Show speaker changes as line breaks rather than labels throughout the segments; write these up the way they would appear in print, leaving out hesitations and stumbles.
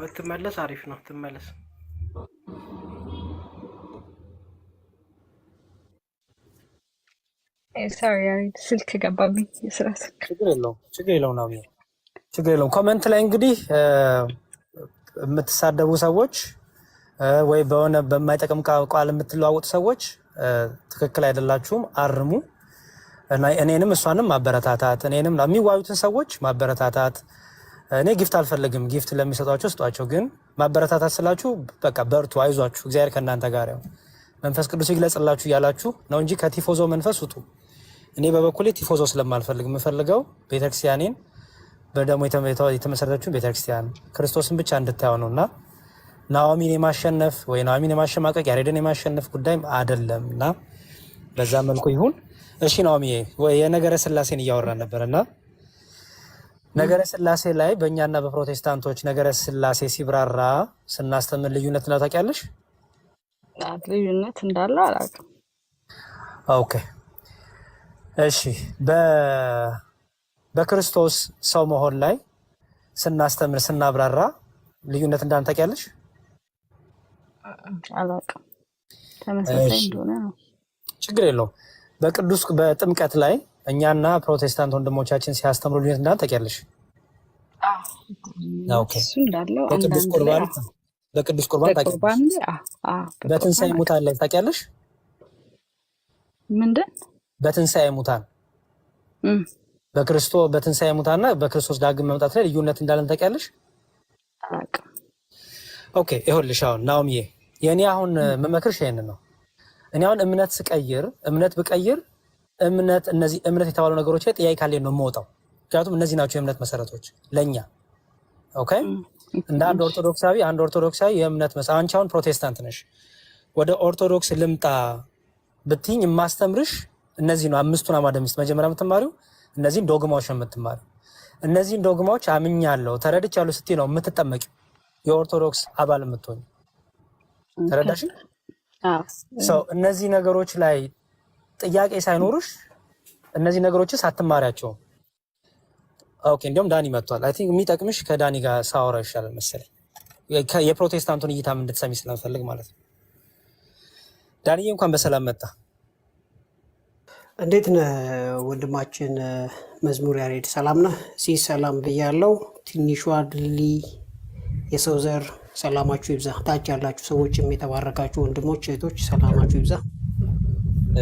ብትመለስ አሪፍ ነው። ትመለስ።
ስልክ ገባብኝ። የስራ ስልክ።
ችግር የለውም ነው ችግር የለውም። ኮመንት ላይ እንግዲህ የምትሳደቡ ሰዎች ወይ በሆነ በማይጠቅም ቃል የምትለዋወጡ ሰዎች ትክክል አይደላችሁም፣ አርሙ። እኔንም እሷንም ማበረታታት፣ እኔንም የሚዋዩትን ሰዎች ማበረታታት። እኔ ጊፍት አልፈልግም፣ ጊፍት ለሚሰጧቸው ስጧቸው። ግን ማበረታታት ስላችሁ በቃ በርቱ፣ አይዟችሁ፣ እግዚአብሔር ከእናንተ ጋር ነው፣ መንፈስ ቅዱስ ይግለጽላችሁ እያላችሁ ነው እንጂ ከቲፎዞ መንፈስ ውጡ። እኔ በበኩሌ ቲፎዞ ስለማልፈልግ የምፈልገው ቤተክርስቲያኔን በደሞ የተመሰረተችውን ቤተክርስቲያን ክርስቶስን ብቻ እንድታየው ነው እና ናኦሚን የማሸነፍ ወይ ናኦሚን የማሸማቀቅ ያሬድን የማሸነፍ ጉዳይም አይደለም እና በዛ መልኩ ይሁን። እሺ ናኦሚ፣ የነገረ ስላሴን እያወራን ነበር እና ነገረ ስላሴ ላይ በእኛና በፕሮቴስታንቶች ነገረ ስላሴ ሲብራራ ስናስተምር ልዩነት ነው ታውቂያለሽ?
ልዩነት እንዳለው አላውቅም።
ኦኬ እሺ። በክርስቶስ ሰው መሆን ላይ ስናስተምር ስናብራራ ልዩነት እንዳለ ታውቂያለሽ?
አላውቅም። ተመሳሳይ እንደሆነ ነው።
ችግር የለውም። በጥምቀት ላይ እኛና ፕሮቴስታንት ወንድሞቻችን ሲያስተምሩ ልዩነት እንዳለ ታውቂያለሽ? ኦኬ። በቅዱስ ቁርባን ታውቂያለሽ? በትንሣኤ ሙታን ላይ ታውቂያለሽ?
ምንድን
በትንሣኤ ሙታን በትንሣኤ ሙታንና በክርስቶስ ዳግም መምጣት ላይ ልዩነት እንዳለን ታውቂያለሽ? ኦኬ ይኸውልሽ፣ አሁን ናኦሚዬ የእኔ አሁን መመክርሽ ይሄንን ነው። እኔ አሁን እምነት ብቀይር እነዚህ እምነት የተባሉ ነገሮች ላይ ጥያቄ ካለ ነው የምወጣው። ምክንያቱም እነዚህ ናቸው የእምነት መሰረቶች ለእኛ። ኦኬ እንደ አንድ ኦርቶዶክሳዊ የእምነት አንቺ አሁን ፕሮቴስታንት ነሽ፣ ወደ ኦርቶዶክስ ልምጣ ብትይኝ የማስተምርሽ እነዚህ ነው። አምስቱን አዕማደ ምስጢር መጀመሪያ የምትማሪው እነዚህን ዶግማዎች ነው የምትማሪው። እነዚህን ዶግማዎች አምኛለሁ ተረድቻለሁ ስትይ ነው የምትጠመቂው፣ የኦርቶዶክስ አባል የምትሆኝ። ተረዳሽ? እነዚህ ነገሮች ላይ ጥያቄ ሳይኖሩሽ እነዚህ ነገሮችስ አትማሪያቸውም። ኦኬ እንዲያውም ዳኒ መጥቷል። አይ ቲንክ የሚጠቅምሽ ከዳኒ ጋር ሳወራ ይሻላል መሰለኝ፣ የፕሮቴስታንቱን እይታም እንድትሰሚ ስለምፈልግ ማለት ነው። ዳኒዬ እንኳን በሰላም መጣ።
እንዴት ነህ ወንድማችን መዝሙር ያሬድ? ሰላም ነህ? ሰላም ብያለው። ትንሿ ድሊ የሰው ዘር ሰላማችሁ ይብዛ። ታች ያላችሁ ሰዎችም የተባረካችሁ ወንድሞች እህቶች ሰላማችሁ ይብዛ።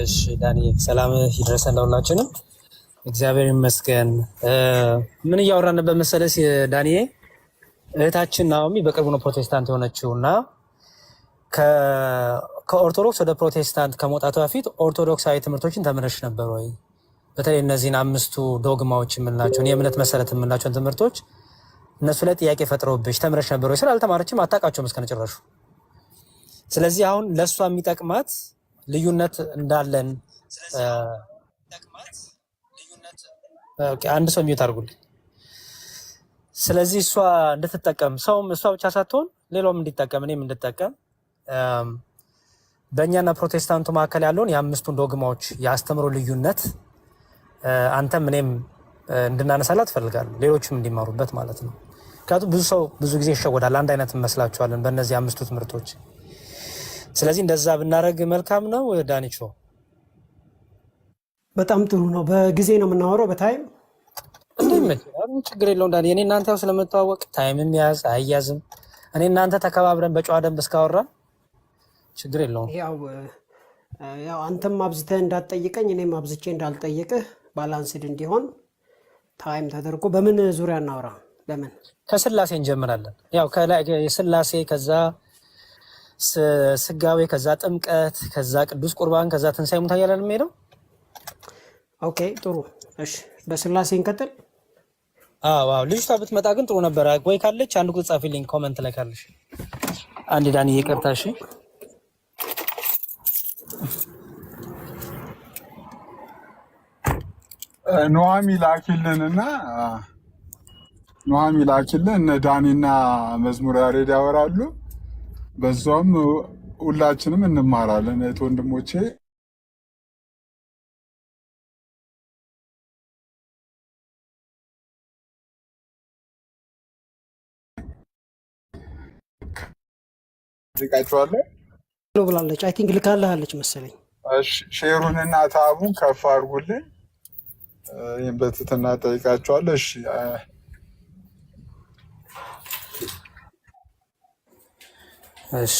እሺ ዳኒ ሰላም ይድረሰን ለሁላችንም። እግዚአብሔር ይመስገን። ምን እያወራን ነበር መሰለሽ ዳኒዬ? እህታችን ናኦሚ በቅርቡ ነው ፕሮቴስታንት የሆነችው እና ከኦርቶዶክስ ወደ ፕሮቴስታንት ከመውጣቱ በፊት ኦርቶዶክሳዊ ትምህርቶችን ተምረሽ ነበር ወይ? በተለይ እነዚህን አምስቱ ዶግማዎች የምንላቸውን የእምነት መሰረት የምንላቸውን ትምህርቶች እነሱ ላይ ጥያቄ ፈጥረውብሽ ተምረሽ ነበር ወይ? ስላልተማረችም አታውቃቸውም እስከነጭራሹ። ስለዚህ አሁን ለእሷ የሚጠቅማት ልዩነት እንዳለን አንድ ሰው ሚዩት አድርጉልኝ። ስለዚህ እሷ እንድትጠቀም እሷ ብቻ ሳትሆን ሌላውም እንዲጠቀም እኔም እንድጠቀም በእኛና ፕሮቴስታንቱ መካከል ያለውን የአምስቱን ዶግማዎች የአስተምሮ ልዩነት አንተም እኔም እንድናነሳላት እፈልጋለሁ፣ ሌሎችም እንዲማሩበት ማለት ነው። ምክንያቱም ብዙ ሰው ብዙ ጊዜ ይሸወዳል፣ አንድ አይነት እንመስላችኋለን በእነዚህ አምስቱ ትምህርቶች። ስለዚህ እንደዛ ብናደርግ መልካም ነው። ዳኒቾ
በጣም ጥሩ ነው። በጊዜ ነው የምናወራው፣ በታይም
ችግር የለውም ዳኒ። እኔ እናንተ ያው ስለምንተዋወቅ ታይምም ያዝ አያዝም። እኔ እናንተ ተከባብረን በጨዋ ደንብ እስካወራን ችግር የለውም።
ያው አንተም አብዝተህ እንዳትጠይቀኝ እኔም አብዝቼ እንዳልጠይቅህ ባላንስድ እንዲሆን ታይም ተደርጎ በምን ዙሪያ እናወራ? ለምን
ከስላሴ እንጀምራለን። ያው የስላሴ ከዛ ስጋዌ ከዛ ጥምቀት ከዛ ቅዱስ ቁርባን ከዛ ትንሣኤ ሙታን እያለን የምንሄደው።
ኦኬ ጥሩ እሺ፣ በስላሴ እንቀጥል።
አዎ ልጅቷ ብትመጣ ግን ጥሩ ነበር። ወይ ካለች አንድ ቁጥር ጻፊልኝ ኮመንት ላይ ካለሽ። አንድ ዳኒ ይቅርታ። እሺ
ኑሃሚ ላኪልንና ኑሃሚ ላኪልን። እነ ዳኒና መዝሙር ያሬድ ያወራሉ፣ በዛውም ሁላችንም እንማራለን እህት ወንድሞቼ። ጠይቃችኋለሁ
ብላለች። አይ ቲንክ ልካልሃለች መሰለኝ።
ሼሩንና ታቡን ከፍ አድርጉልኝ። ይህም በትህትና ጠይቃችኋለሁ። እሺ
እሺ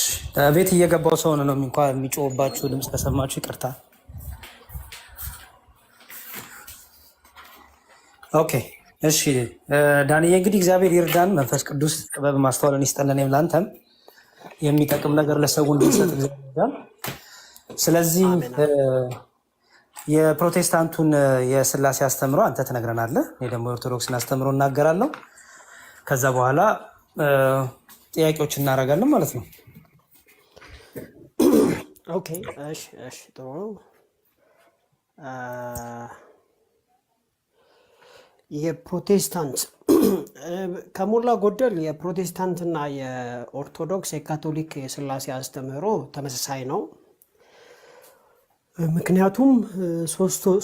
ቤት እየገባው ሰው ነው እንኳን የሚጮህባችሁ ድምፅ ከሰማችሁ ይቅርታ። ኦኬ እሺ ዳንኤል እንግዲህ እግዚአብሔር ይርዳን፣ መንፈስ ቅዱስ ጥበብ ማስተዋልን ይስጠን፣ እኔም ለአንተም የሚጠቅም ነገር ለሰው እንድንሰጥ እግዚአብሔር ይርዳን። ስለዚህ የፕሮቴስታንቱን የስላሴ አስተምሮ አንተ ትነግረናለህ፣ እኔ ደግሞ የኦርቶዶክስን አስተምሮ እናገራለሁ። ከዛ በኋላ ጥያቄዎች እናደርጋለን ማለት ነው።
ኦኬ እሺ ጥሩ ነው። የፕሮቴስታንት ከሞላ ጎደል የፕሮቴስታንትና የኦርቶዶክስ የካቶሊክ የስላሴ አስተምህሮ ተመሳሳይ ነው። ምክንያቱም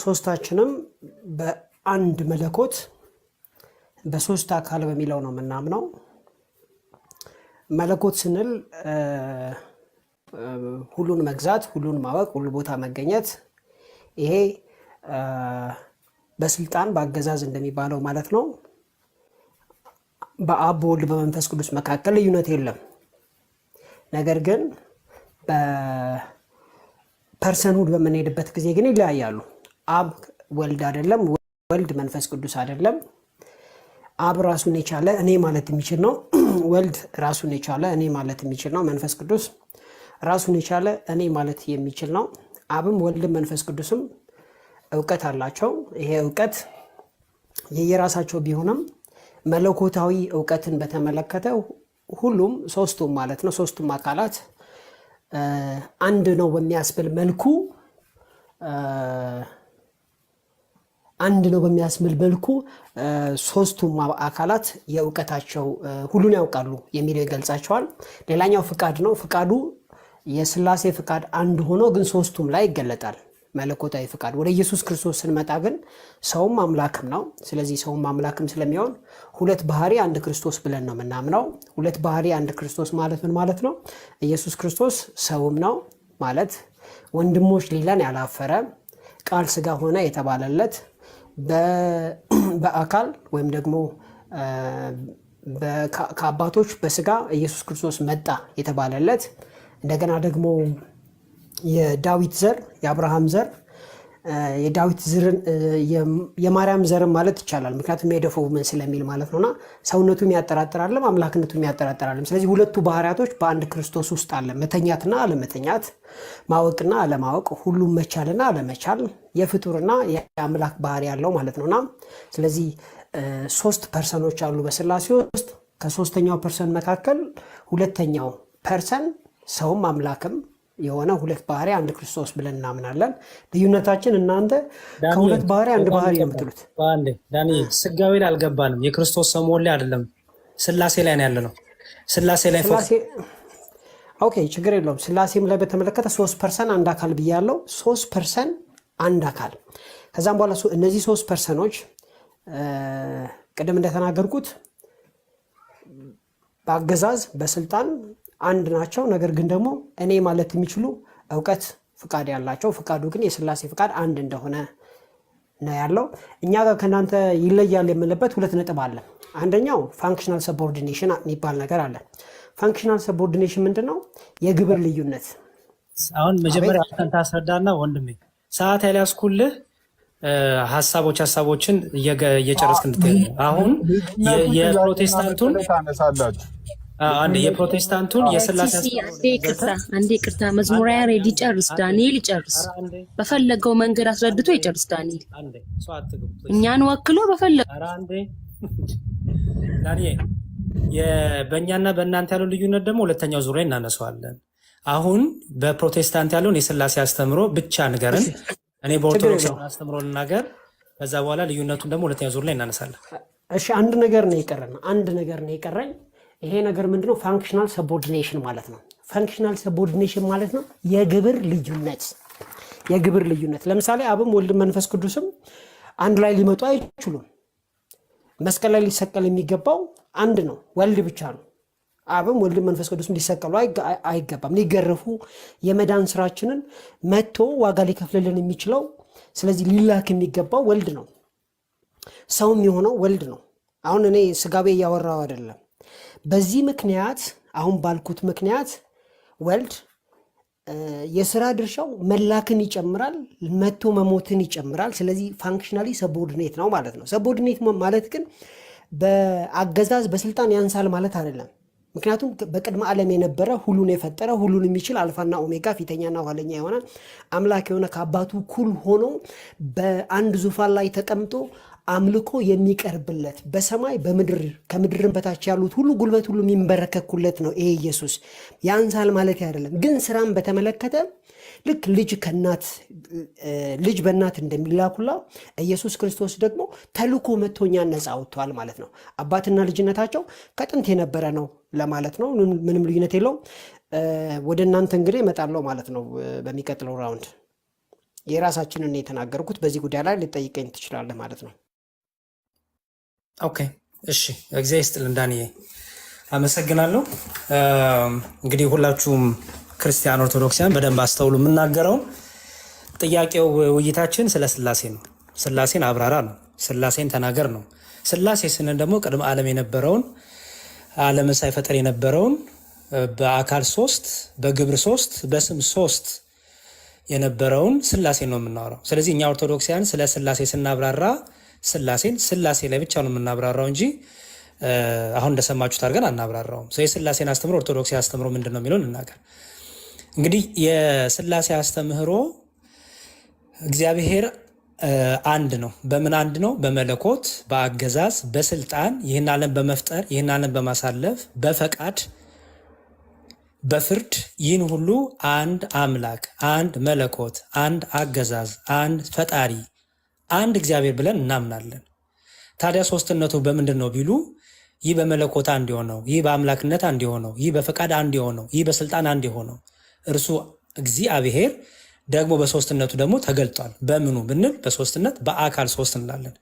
ሶስታችንም በአንድ መለኮት በሶስት አካል በሚለው ነው የምናምነው። መለኮት ስንል ሁሉን መግዛት፣ ሁሉን ማወቅ፣ ሁሉ ቦታ መገኘት፣ ይሄ በስልጣን በአገዛዝ እንደሚባለው ማለት ነው። በአብ በወልድ በመንፈስ ቅዱስ መካከል ልዩነት የለም። ነገር ግን በፐርሰንሁድ በምንሄድበት ጊዜ ግን ይለያያሉ። አብ ወልድ አይደለም፣ ወልድ መንፈስ ቅዱስ አይደለም። አብ ራሱን የቻለ እኔ ማለት የሚችል ነው። ወልድ ራሱን የቻለ እኔ ማለት የሚችል ነው። መንፈስ ቅዱስ ራሱን የቻለ እኔ ማለት የሚችል ነው። አብም ወልድም መንፈስ ቅዱስም እውቀት አላቸው። ይሄ እውቀት የየራሳቸው ቢሆንም መለኮታዊ እውቀትን በተመለከተ ሁሉም ሶስቱም ማለት ነው ሶስቱም አካላት አንድ ነው በሚያስብል መልኩ ሶስቱም አካላት የእውቀታቸው ሁሉን ያውቃሉ የሚለው ይገልጻቸዋል። ሌላኛው ፍቃድ ነው። ፍቃዱ የስላሴ ፍቃድ አንድ ሆኖ ግን ሶስቱም ላይ ይገለጣል። መለኮታዊ ፍቃድ ወደ ኢየሱስ ክርስቶስ ስንመጣ ግን ሰውም አምላክም ነው። ስለዚህ ሰውም አምላክም ስለሚሆን ሁለት ባህሪ አንድ ክርስቶስ ብለን ነው የምናምነው። ሁለት ባህሪ አንድ ክርስቶስ ማለት ምን ማለት ነው? ኢየሱስ ክርስቶስ ሰውም ነው ማለት ወንድሞች ሊለን ያላፈረ ቃል ስጋ ሆነ የተባለለት በአካል ወይም ደግሞ ከአባቶች በስጋ ኢየሱስ ክርስቶስ መጣ የተባለለት እንደገና ደግሞ የዳዊት ዘር የአብርሃም ዘር የዳዊት ዘርን የማርያም ዘርን ማለት ይቻላል። ምክንያቱም የደፈው ምን ስለሚል ማለት ነውና ሰውነቱ የሚያጠራጥራለም አምላክነቱ የሚያጠራጥራለም። ስለዚህ ሁለቱ ባህሪያቶች በአንድ ክርስቶስ ውስጥ አለ። መተኛትና አለመተኛት፣ ማወቅና አለማወቅ፣ ሁሉም መቻልና አለመቻል፣ የፍጡርና የአምላክ ባህሪ ያለው ማለት ነውና ስለዚህ ሶስት ፐርሰኖች አሉ በስላሴ ውስጥ። ከሶስተኛው ፐርሰን መካከል ሁለተኛው ፐርሰን ሰውም አምላክም የሆነ ሁለት ባህሪ አንድ ክርስቶስ ብለን እናምናለን። ልዩነታችን እናንተ ከሁለት ባህሪ አንድ ባህሪ ነው የምትሉት።
ዳንኤል ስጋዌ ላይ አልገባንም። የክርስቶስ ሰው መሆን ላይ አይደለም፣ ስላሴ ላይ ነው ያለነው። ስላሴ ላይ
ኦኬ ችግር የለውም። ስላሴም ላይ በተመለከተ 3% አንድ አካል ብያለው። 3% አንድ አካል። ከዛም በኋላ እነዚህ 3 ፐርሰኖች ቅድም እንደተናገርኩት በአገዛዝ በስልጣን አንድ ናቸው። ነገር ግን ደግሞ እኔ ማለት የሚችሉ እውቀት ፍቃድ ያላቸው፣ ፍቃዱ ግን የስላሴ ፍቃድ አንድ እንደሆነ ነው ያለው። እኛ ጋር ከእናንተ ይለያል የምንልበት 2 ነጥብ አለ። አንደኛው ፋንክሽናል ሰቦርዲኔሽን የሚባል ነገር አለ። ፋንክሽናል ሰቦርዲኔሽን ምንድን ነው? የግብር ልዩነት።
አሁን መጀመሪያ አንተ አስረዳና ወንድሜ ሰዓት ያልያዝኩልህ ሀሳቦችን እየጨረስክ እንድትሄድ። አሁን የፕሮቴስታንቱን የፕሮቴስታንቱን የስላሴ
አንዴ ይቅርታ፣ መዝሙረ ያሬድ ይጨርስ፣ ዳንኤል ይጨርስ። በፈለገው መንገድ አስረድቶ ይጨርስ ዳንኤል። እኛን ወክሎ በፈለገው
ዳንኤል። በእኛና በእናንተ ያለው ልዩነት ደግሞ ሁለተኛው ዙሪያ እናነሳዋለን። አሁን በፕሮቴስታንት ያለውን የስላሴ አስተምሮ ብቻ ንገረን። እኔ በኦርቶዶክስ አስተምሮ ልናገር። ከዛ በኋላ ልዩነቱን ደግሞ ሁለተኛው ዙር ላይ እናነሳለን።
እሺ አንድ ነገር ነው የቀረኝ። ይሄ ነገር ምንድነው? ፋንክሽናል ሰቦርዲኔሽን ማለት ነው። ፋንክሽናል ሰቦርዲኔሽን ማለት ነው የግብር ልዩነት። ለምሳሌ አብም ወልድ መንፈስ ቅዱስም አንድ ላይ ሊመጡ አይችሉም። መስቀል ላይ ሊሰቀል የሚገባው አንድ ነው፣ ወልድ ብቻ ነው። አብም ወልድም መንፈስ ቅዱስም ሊሰቀሉ አይገባም። ሊገረፉ የመዳን ስራችንን መጥቶ ዋጋ ሊከፍልልን የሚችለው ስለዚህ ሊላክ የሚገባው ወልድ ነው። ሰውም የሆነው ወልድ ነው። አሁን እኔ ስጋቤ እያወራው አይደለም። በዚህ ምክንያት አሁን ባልኩት ምክንያት ወልድ የስራ ድርሻው መላክን ይጨምራል፣ መጥቶ መሞትን ይጨምራል። ስለዚህ ፋንክሽናሊ ሰቦርዲኔት ነው ማለት ነው። ሰቦርዲኔት ማለት ግን በአገዛዝ በስልጣን ያንሳል ማለት አይደለም። ምክንያቱም በቅድመ ዓለም የነበረ ሁሉን የፈጠረ ሁሉን የሚችል አልፋና ኦሜጋ ፊተኛና ኋለኛ የሆነ አምላክ የሆነ ከአባቱ እኩል ሆኖ በአንድ ዙፋን ላይ ተቀምጦ አምልኮ የሚቀርብለት በሰማይ በምድር ከምድርን በታች ያሉት ሁሉ ጉልበት ሁሉ የሚንበረከኩለት ነው። ይሄ ኢየሱስ ያንሳል ማለት አይደለም። ግን ስራን በተመለከተ ልክ ልጅ በእናት እንደሚላኩላ ኢየሱስ ክርስቶስ ደግሞ ተልኮ መጥቶኛን ነፃ አውጥቷል ማለት ነው። አባትና ልጅነታቸው ከጥንት የነበረ ነው ለማለት ነው። ምንም ልዩነት የለውም። ወደ እናንተ እንግዲህ እመጣለሁ ማለት ነው በሚቀጥለው ራውንድ። የራሳችንን የተናገርኩት በዚህ ጉዳይ ላይ ልጠይቀኝ ትችላለህ ማለት ነው።
ኦኬ እሺ፣ እግዚአብሔር ይስጥልን ዳንኤ፣ አመሰግናለሁ። እንግዲህ ሁላችሁም ክርስቲያን ኦርቶዶክሲያን በደንብ አስተውሉ። የምናገረውን ጥያቄው ውይይታችን ስለ ስላሴ ነው። ስላሴን አብራራ ነው። ስላሴን ተናገር ነው። ስላሴ ስንል ደግሞ ቅድመ ዓለም የነበረውን ዓለምን ሳይፈጠር የነበረውን በአካል 3 በግብር 3 በስም 3 የነበረውን ስላሴ ነው የምናወራው። ስለዚህ እኛ ኦርቶዶክሲያን ስለ ስላሴ ስናብራራ ስላሴ ላይ ብቻ ነው የምናብራራው እንጂ አሁን እንደሰማችሁት አድርገን አናብራራውም። የስላሴን አስተምሮ ኦርቶዶክስ አስተምሮ ምንድን ነው የሚለውን እናገር። እንግዲህ የስላሴ አስተምህሮ እግዚአብሔር አንድ ነው። በምን አንድ ነው? በመለኮት፣ በአገዛዝ፣ በስልጣን ይህን ዓለም በመፍጠር ይህን ዓለም በማሳለፍ በፈቃድ በፍርድ ይህን ሁሉ አንድ አምላክ፣ አንድ መለኮት፣ አንድ አገዛዝ፣ አንድ ፈጣሪ፣ አንድ እግዚአብሔር ብለን እናምናለን። ታዲያ ሶስትነቱ በምንድን ነው ቢሉ ይህ በመለኮት አንድ የሆነው፣ ይህ በአምላክነት አንድ የሆነው፣ ይህ በፈቃድ አንድ የሆነው፣ ይህ በስልጣን አንድ የሆነው እርሱ እግዚአብሔር ደግሞ በሶስትነቱ ደግሞ ተገልጧል። በምኑ ብንል በሶስትነት በአካል 3 እንላለን።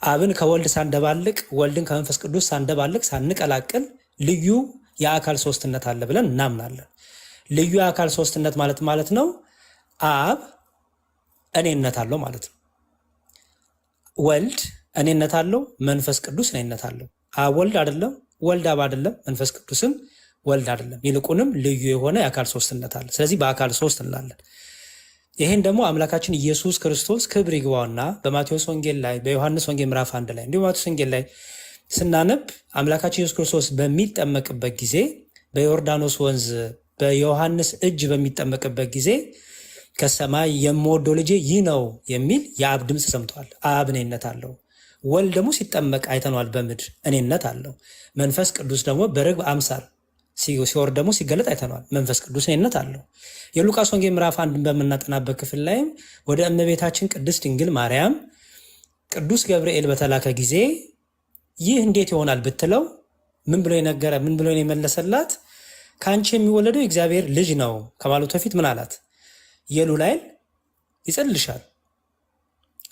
አብን ከወልድ ሳንደባልቅ ወልድን ከመንፈስ ቅዱስ ሳንደባልቅ ሳንቀላቅል ልዩ የአካል 3ነት አለ ብለን እናምናለን። ልዩ የአካል 3ነት ማለት ነው አብ እኔነት አለው ማለት ነው። ወልድ እኔነት አለው፣ መንፈስ ቅዱስ እኔነት አለው። አብ ወልድ አይደለም፣ ወልድ አብ አይደለም፣ መንፈስ ቅዱስም ወልድ አይደለም። ይልቁንም ልዩ የሆነ የአካል 3ነት አለ። ስለዚህ በአካል 3 እንላለን። ይህን ደግሞ አምላካችን ኢየሱስ ክርስቶስ ክብር ይግባውና በማቴዎስ ወንጌል ላይ በዮሐንስ ወንጌል ምዕራፍ 1 ላይ እንዲሁም ማቴዎስ ወንጌል ላይ ስናነብ አምላካችን ኢየሱስ ክርስቶስ በሚጠመቅበት ጊዜ በዮርዳኖስ ወንዝ በዮሐንስ እጅ በሚጠመቅበት ጊዜ ከሰማይ የምወደው ልጄ ይህ ነው የሚል የአብ ድምፅ ሰምቷል። አብ እኔነት አለው። ወልድ ደግሞ ሲጠመቅ አይተነዋል፣ በምድር እኔነት አለው። መንፈስ ቅዱስ ደግሞ በርግብ አምሳል ሲወርድ ደግሞ ሲገለጥ አይተነዋል። መንፈስ ቅዱስ እኔነት አለው። የሉቃስ ወንጌል ምዕራፍ 1 በምናጠናበት ክፍል ላይም ወደ እመቤታችን ቅድስት ድንግል ማርያም ቅዱስ ገብርኤል በተላከ ጊዜ ይህ እንዴት ይሆናል ብትለው ምን ብሎ የመለሰላት? ከአንቺ የሚወለደው የእግዚአብሔር ልጅ ነው ከማለቱ በፊት ምን አላት? የልዑል ኃይል ይጸልልሻል።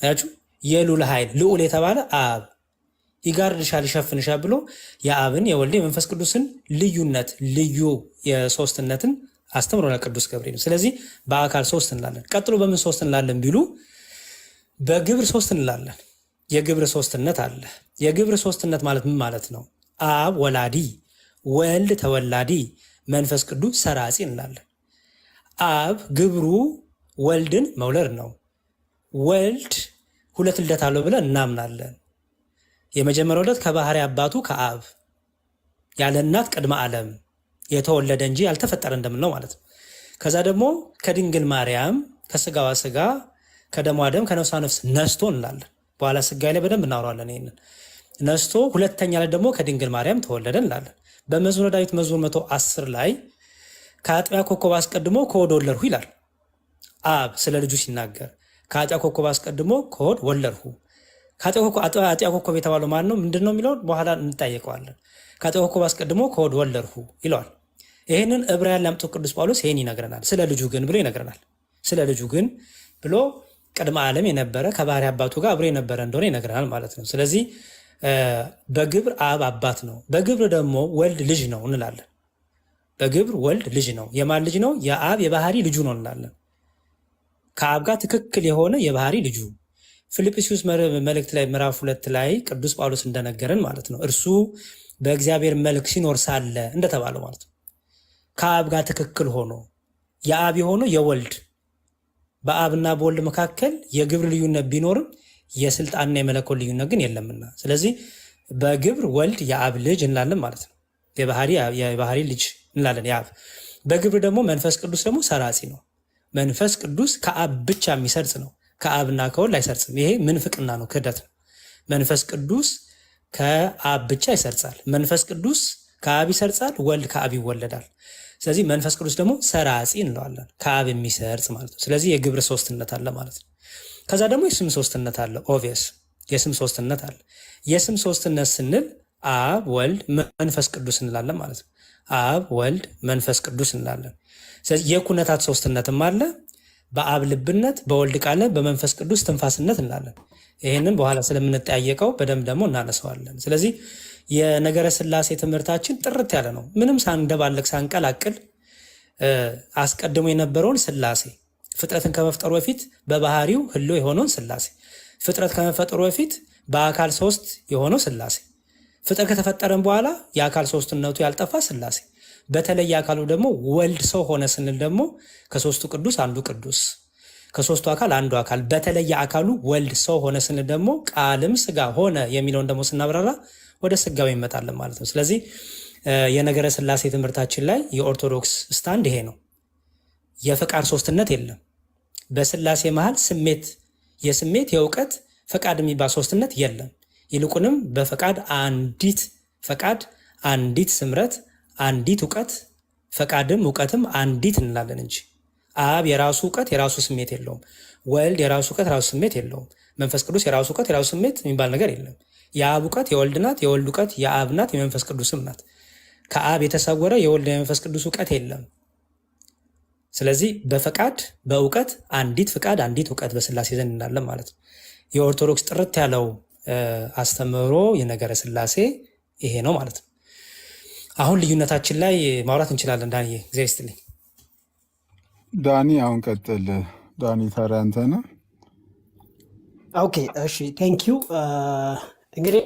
አያችሁ፣ የልዑል ኃይል ልዑል የተባለ አብ ይጋርድሻል፣ ይሸፍንሻል ብሎ የአብን የወልድ የመንፈስ ቅዱስን ልዩነት ልዩ የሶስትነትን አስተምሮናል ቅዱስ ገብርኤል። ስለዚህ በአካል 3 እንላለን። ቀጥሎ በምን 3 እንላለን ቢሉ በግብር 3 እንላለን። የግብር 3ነት አለ። የግብር 3ነት ማለት ምን ማለት ነው? አብ ወላዲ፣ ወልድ ተወላዲ፣ መንፈስ ቅዱስ ሰራጺ እንላለን። አብ ግብሩ ወልድን መውለድ ነው። ወልድ 2 ልደት አለው ብለን እናምናለን። የመጀመሪያው ልደት ከባህሪ አባቱ ከአብ ያለ እናት ቅድመ ዓለም የተወለደ እንጂ ያልተፈጠረ እንደምንለው ማለት ነው። ከዛ ደግሞ ከድንግል ማርያም ከስጋዋ ስጋ ከደሟ ደም ከነፍሷ ነፍስ ነስቶ እንላለን። በኋላ ስጋይ ላይ በደንብ እናወራለን። ይህንን ነስቶ ሁለተኛ ላይ ደግሞ ከድንግል ማርያም ተወለደ እንላለን። በመዝሙረ ዳዊት መዝሙር 110 ላይ ከአጥቢያ ኮከብ አስቀድሞ ከሆድ ወለድሁ ይላል። አብ ስለ ልጁ ሲናገር ከአጥቢያ ኮከብ አስቀድሞ ከሆድ ወለድሁ። አጥቢያ ኮከብ የተባለው ማን ነው? ምንድን ነው የሚለውን በኋላ እንጠየቀዋለን። ከአጥቢያ ኮከብ አስቀድሞ ከሆድ ወለድሁ ይለዋል። ይህንን ዕብራውያን ላምጦ ቅዱስ ጳውሎስ ይህን ይነግረናል። ስለ ልጁ ግን ብሎ ይነግረናል። ስለ ልጁ ግን ብሎ ቅድመ ዓለም የነበረ ከባህሪ አባቱ ጋር አብሮ የነበረ እንደሆነ ይነግረናል ማለት ነው። ስለዚህ በግብር አብ አባት ነው፣ በግብር ደግሞ ወልድ ልጅ ነው እንላለን። በግብር ወልድ ልጅ ነው። የማን ልጅ ነው? የአብ የባህሪ ልጁ ነው እንላለን። ከአብ ጋር ትክክል የሆነ የባህሪ ልጁ ፊልጵስዩስ መልእክት ላይ ምዕራፍ 2 ላይ ቅዱስ ጳውሎስ እንደነገረን ማለት ነው እርሱ በእግዚአብሔር መልክ ሲኖር ሳለ እንደተባለው ማለት ነው ከአብ ጋር ትክክል ሆኖ የአብ የሆነው የወልድ በአብና በወልድ መካከል የግብር ልዩነት ቢኖርም የስልጣንና የመለኮት ልዩነት ግን የለምና፣ ስለዚህ በግብር ወልድ የአብ ልጅ እንላለን ማለት ነው። የባህሪ ልጅ እንላለን የአብ። በግብር ደግሞ መንፈስ ቅዱስ ደግሞ ሰራጺ ነው። መንፈስ ቅዱስ ከአብ ብቻ የሚሰርጽ ነው፣ ከአብና ከወልድ አይሰርጽም። ይሄ ምንፍቅና ነው፣ ክህደት ነው። መንፈስ ቅዱስ ከአብ ብቻ ይሰርጻል። መንፈስ ቅዱስ ከአብ ይሰርጻል፣ ወልድ ከአብ ይወለዳል። ስለዚህ መንፈስ ቅዱስ ደግሞ ሰራጺ እንለዋለን፣ ከአብ የሚሰርጽ ማለት ነው። ስለዚህ የግብር ሶስትነት አለ ማለት ነው። ከዛ ደግሞ የስም ሶስትነት አለ። ኦቪየስ የስም ሶስትነት አለ። የስም ሶስትነት ስንል አብ ወልድ መንፈስ ቅዱስ እንላለን ማለት ነው። አብ ወልድ መንፈስ ቅዱስ እንላለን። ስለዚህ የኩነታት ሶስትነትም አለ። በአብ ልብነት፣ በወልድ ቃል፣ በመንፈስ ቅዱስ ትንፋስነት እንላለን። ይህንን በኋላ ስለምንጠያየቀው በደንብ ደግሞ እናነሳዋለን። ስለዚህ የነገረ ሥላሴ ትምህርታችን ጥርት ያለ ነው። ምንም ሳንደባለቅ ሳንቀላቅል አስቀድሞ የነበረውን ሥላሴ ፍጥረትን ከመፍጠሩ በፊት በባህሪው ህልው የሆነውን ሥላሴ፣ ፍጥረት ከመፈጠሩ በፊት በአካል ሶስት የሆነው ሥላሴ፣ ፍጥረት ከተፈጠረን በኋላ የአካል ሶስትነቱ ያልጠፋ ሥላሴ፣ በተለየ አካሉ ደግሞ ወልድ ሰው ሆነ ስንል ደግሞ ከሶስቱ ቅዱስ አንዱ ቅዱስ፣ ከሶስቱ አካል አንዱ አካል፣ በተለየ አካሉ ወልድ ሰው ሆነ ስንል ደግሞ ቃልም ስጋ ሆነ የሚለውን ደግሞ ስናብራራ ወደ ስጋው ይመጣለን ማለት ነው። ስለዚህ የነገረ ሥላሴ ትምህርታችን ላይ የኦርቶዶክስ ስታንድ ይሄ ነው። የፈቃድ ሶስትነት የለም። በሥላሴ መሃል የስሜት የእውቀት ፈቃድ የሚባል ሶስትነት የለም። ይልቁንም በፈቃድ አንዲት ፈቃድ፣ አንዲት ስምረት፣ አንዲት እውቀት፣ ፈቃድም እውቀትም አንዲት እንላለን እንጂ አብ የራሱ እውቀት የራሱ ስሜት የለውም። ወልድ የራሱ እውቀት የራሱ ስሜት የለውም። መንፈስ ቅዱስ የራሱ እውቀት የራሱ ስሜት የሚባል ነገር የለም። የአብ እውቀት የወልድ ናት፣ የወልድ እውቀት የአብ ናት፣ የመንፈስ ቅዱስም ናት። ከአብ የተሰወረ የወልድ የመንፈስ ቅዱስ እውቀት የለም። ስለዚህ በፈቃድ በእውቀት አንዲት ፈቃድ አንዲት እውቀት በሥላሴ ዘንድ እንዳለን ማለት ነው። የኦርቶዶክስ ጥርት ያለው አስተምህሮ የነገረ ሥላሴ ይሄ ነው ማለት ነው። አሁን ልዩነታችን ላይ ማውራት እንችላለን። ዳኒ ጊዜ ይስጥልኝ።
ዳኒ አሁን ቀጥል። ዳኒ ታዲያ አንተ ነህ።
ኦኬ እሺ፣ ቴንክ ዩ እንግዲህ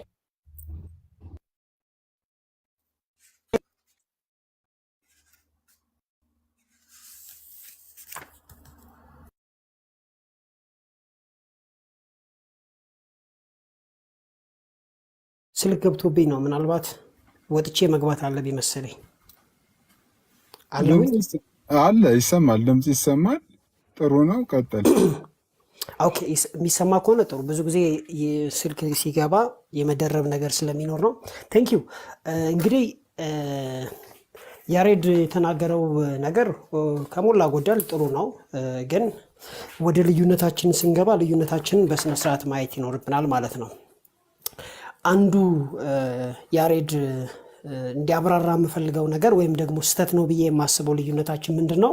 ስልክ ገብቶብኝ ነው። ምናልባት ወጥቼ መግባት አለብኝ መሰለኝ። አለሁኝ
አለ ይሰማል፣ ድምፅ ይሰማል። ጥሩ ነው፣ ቀጥል።
ኦኬ የሚሰማ ከሆነ ጥሩ። ብዙ ጊዜ ስልክ ሲገባ የመደረብ ነገር ስለሚኖር ነው። ቴንክ ዩ። እንግዲህ ያሬድ የተናገረው ነገር ከሞላ ጎደል ጥሩ ነው፣ ግን ወደ ልዩነታችን ስንገባ ልዩነታችንን በስነስርዓት ማየት ይኖርብናል ማለት ነው። አንዱ ያሬድ እንዲያብራራ የምፈልገው ነገር ወይም ደግሞ ስህተት ነው ብዬ የማስበው ልዩነታችን ምንድን ነው?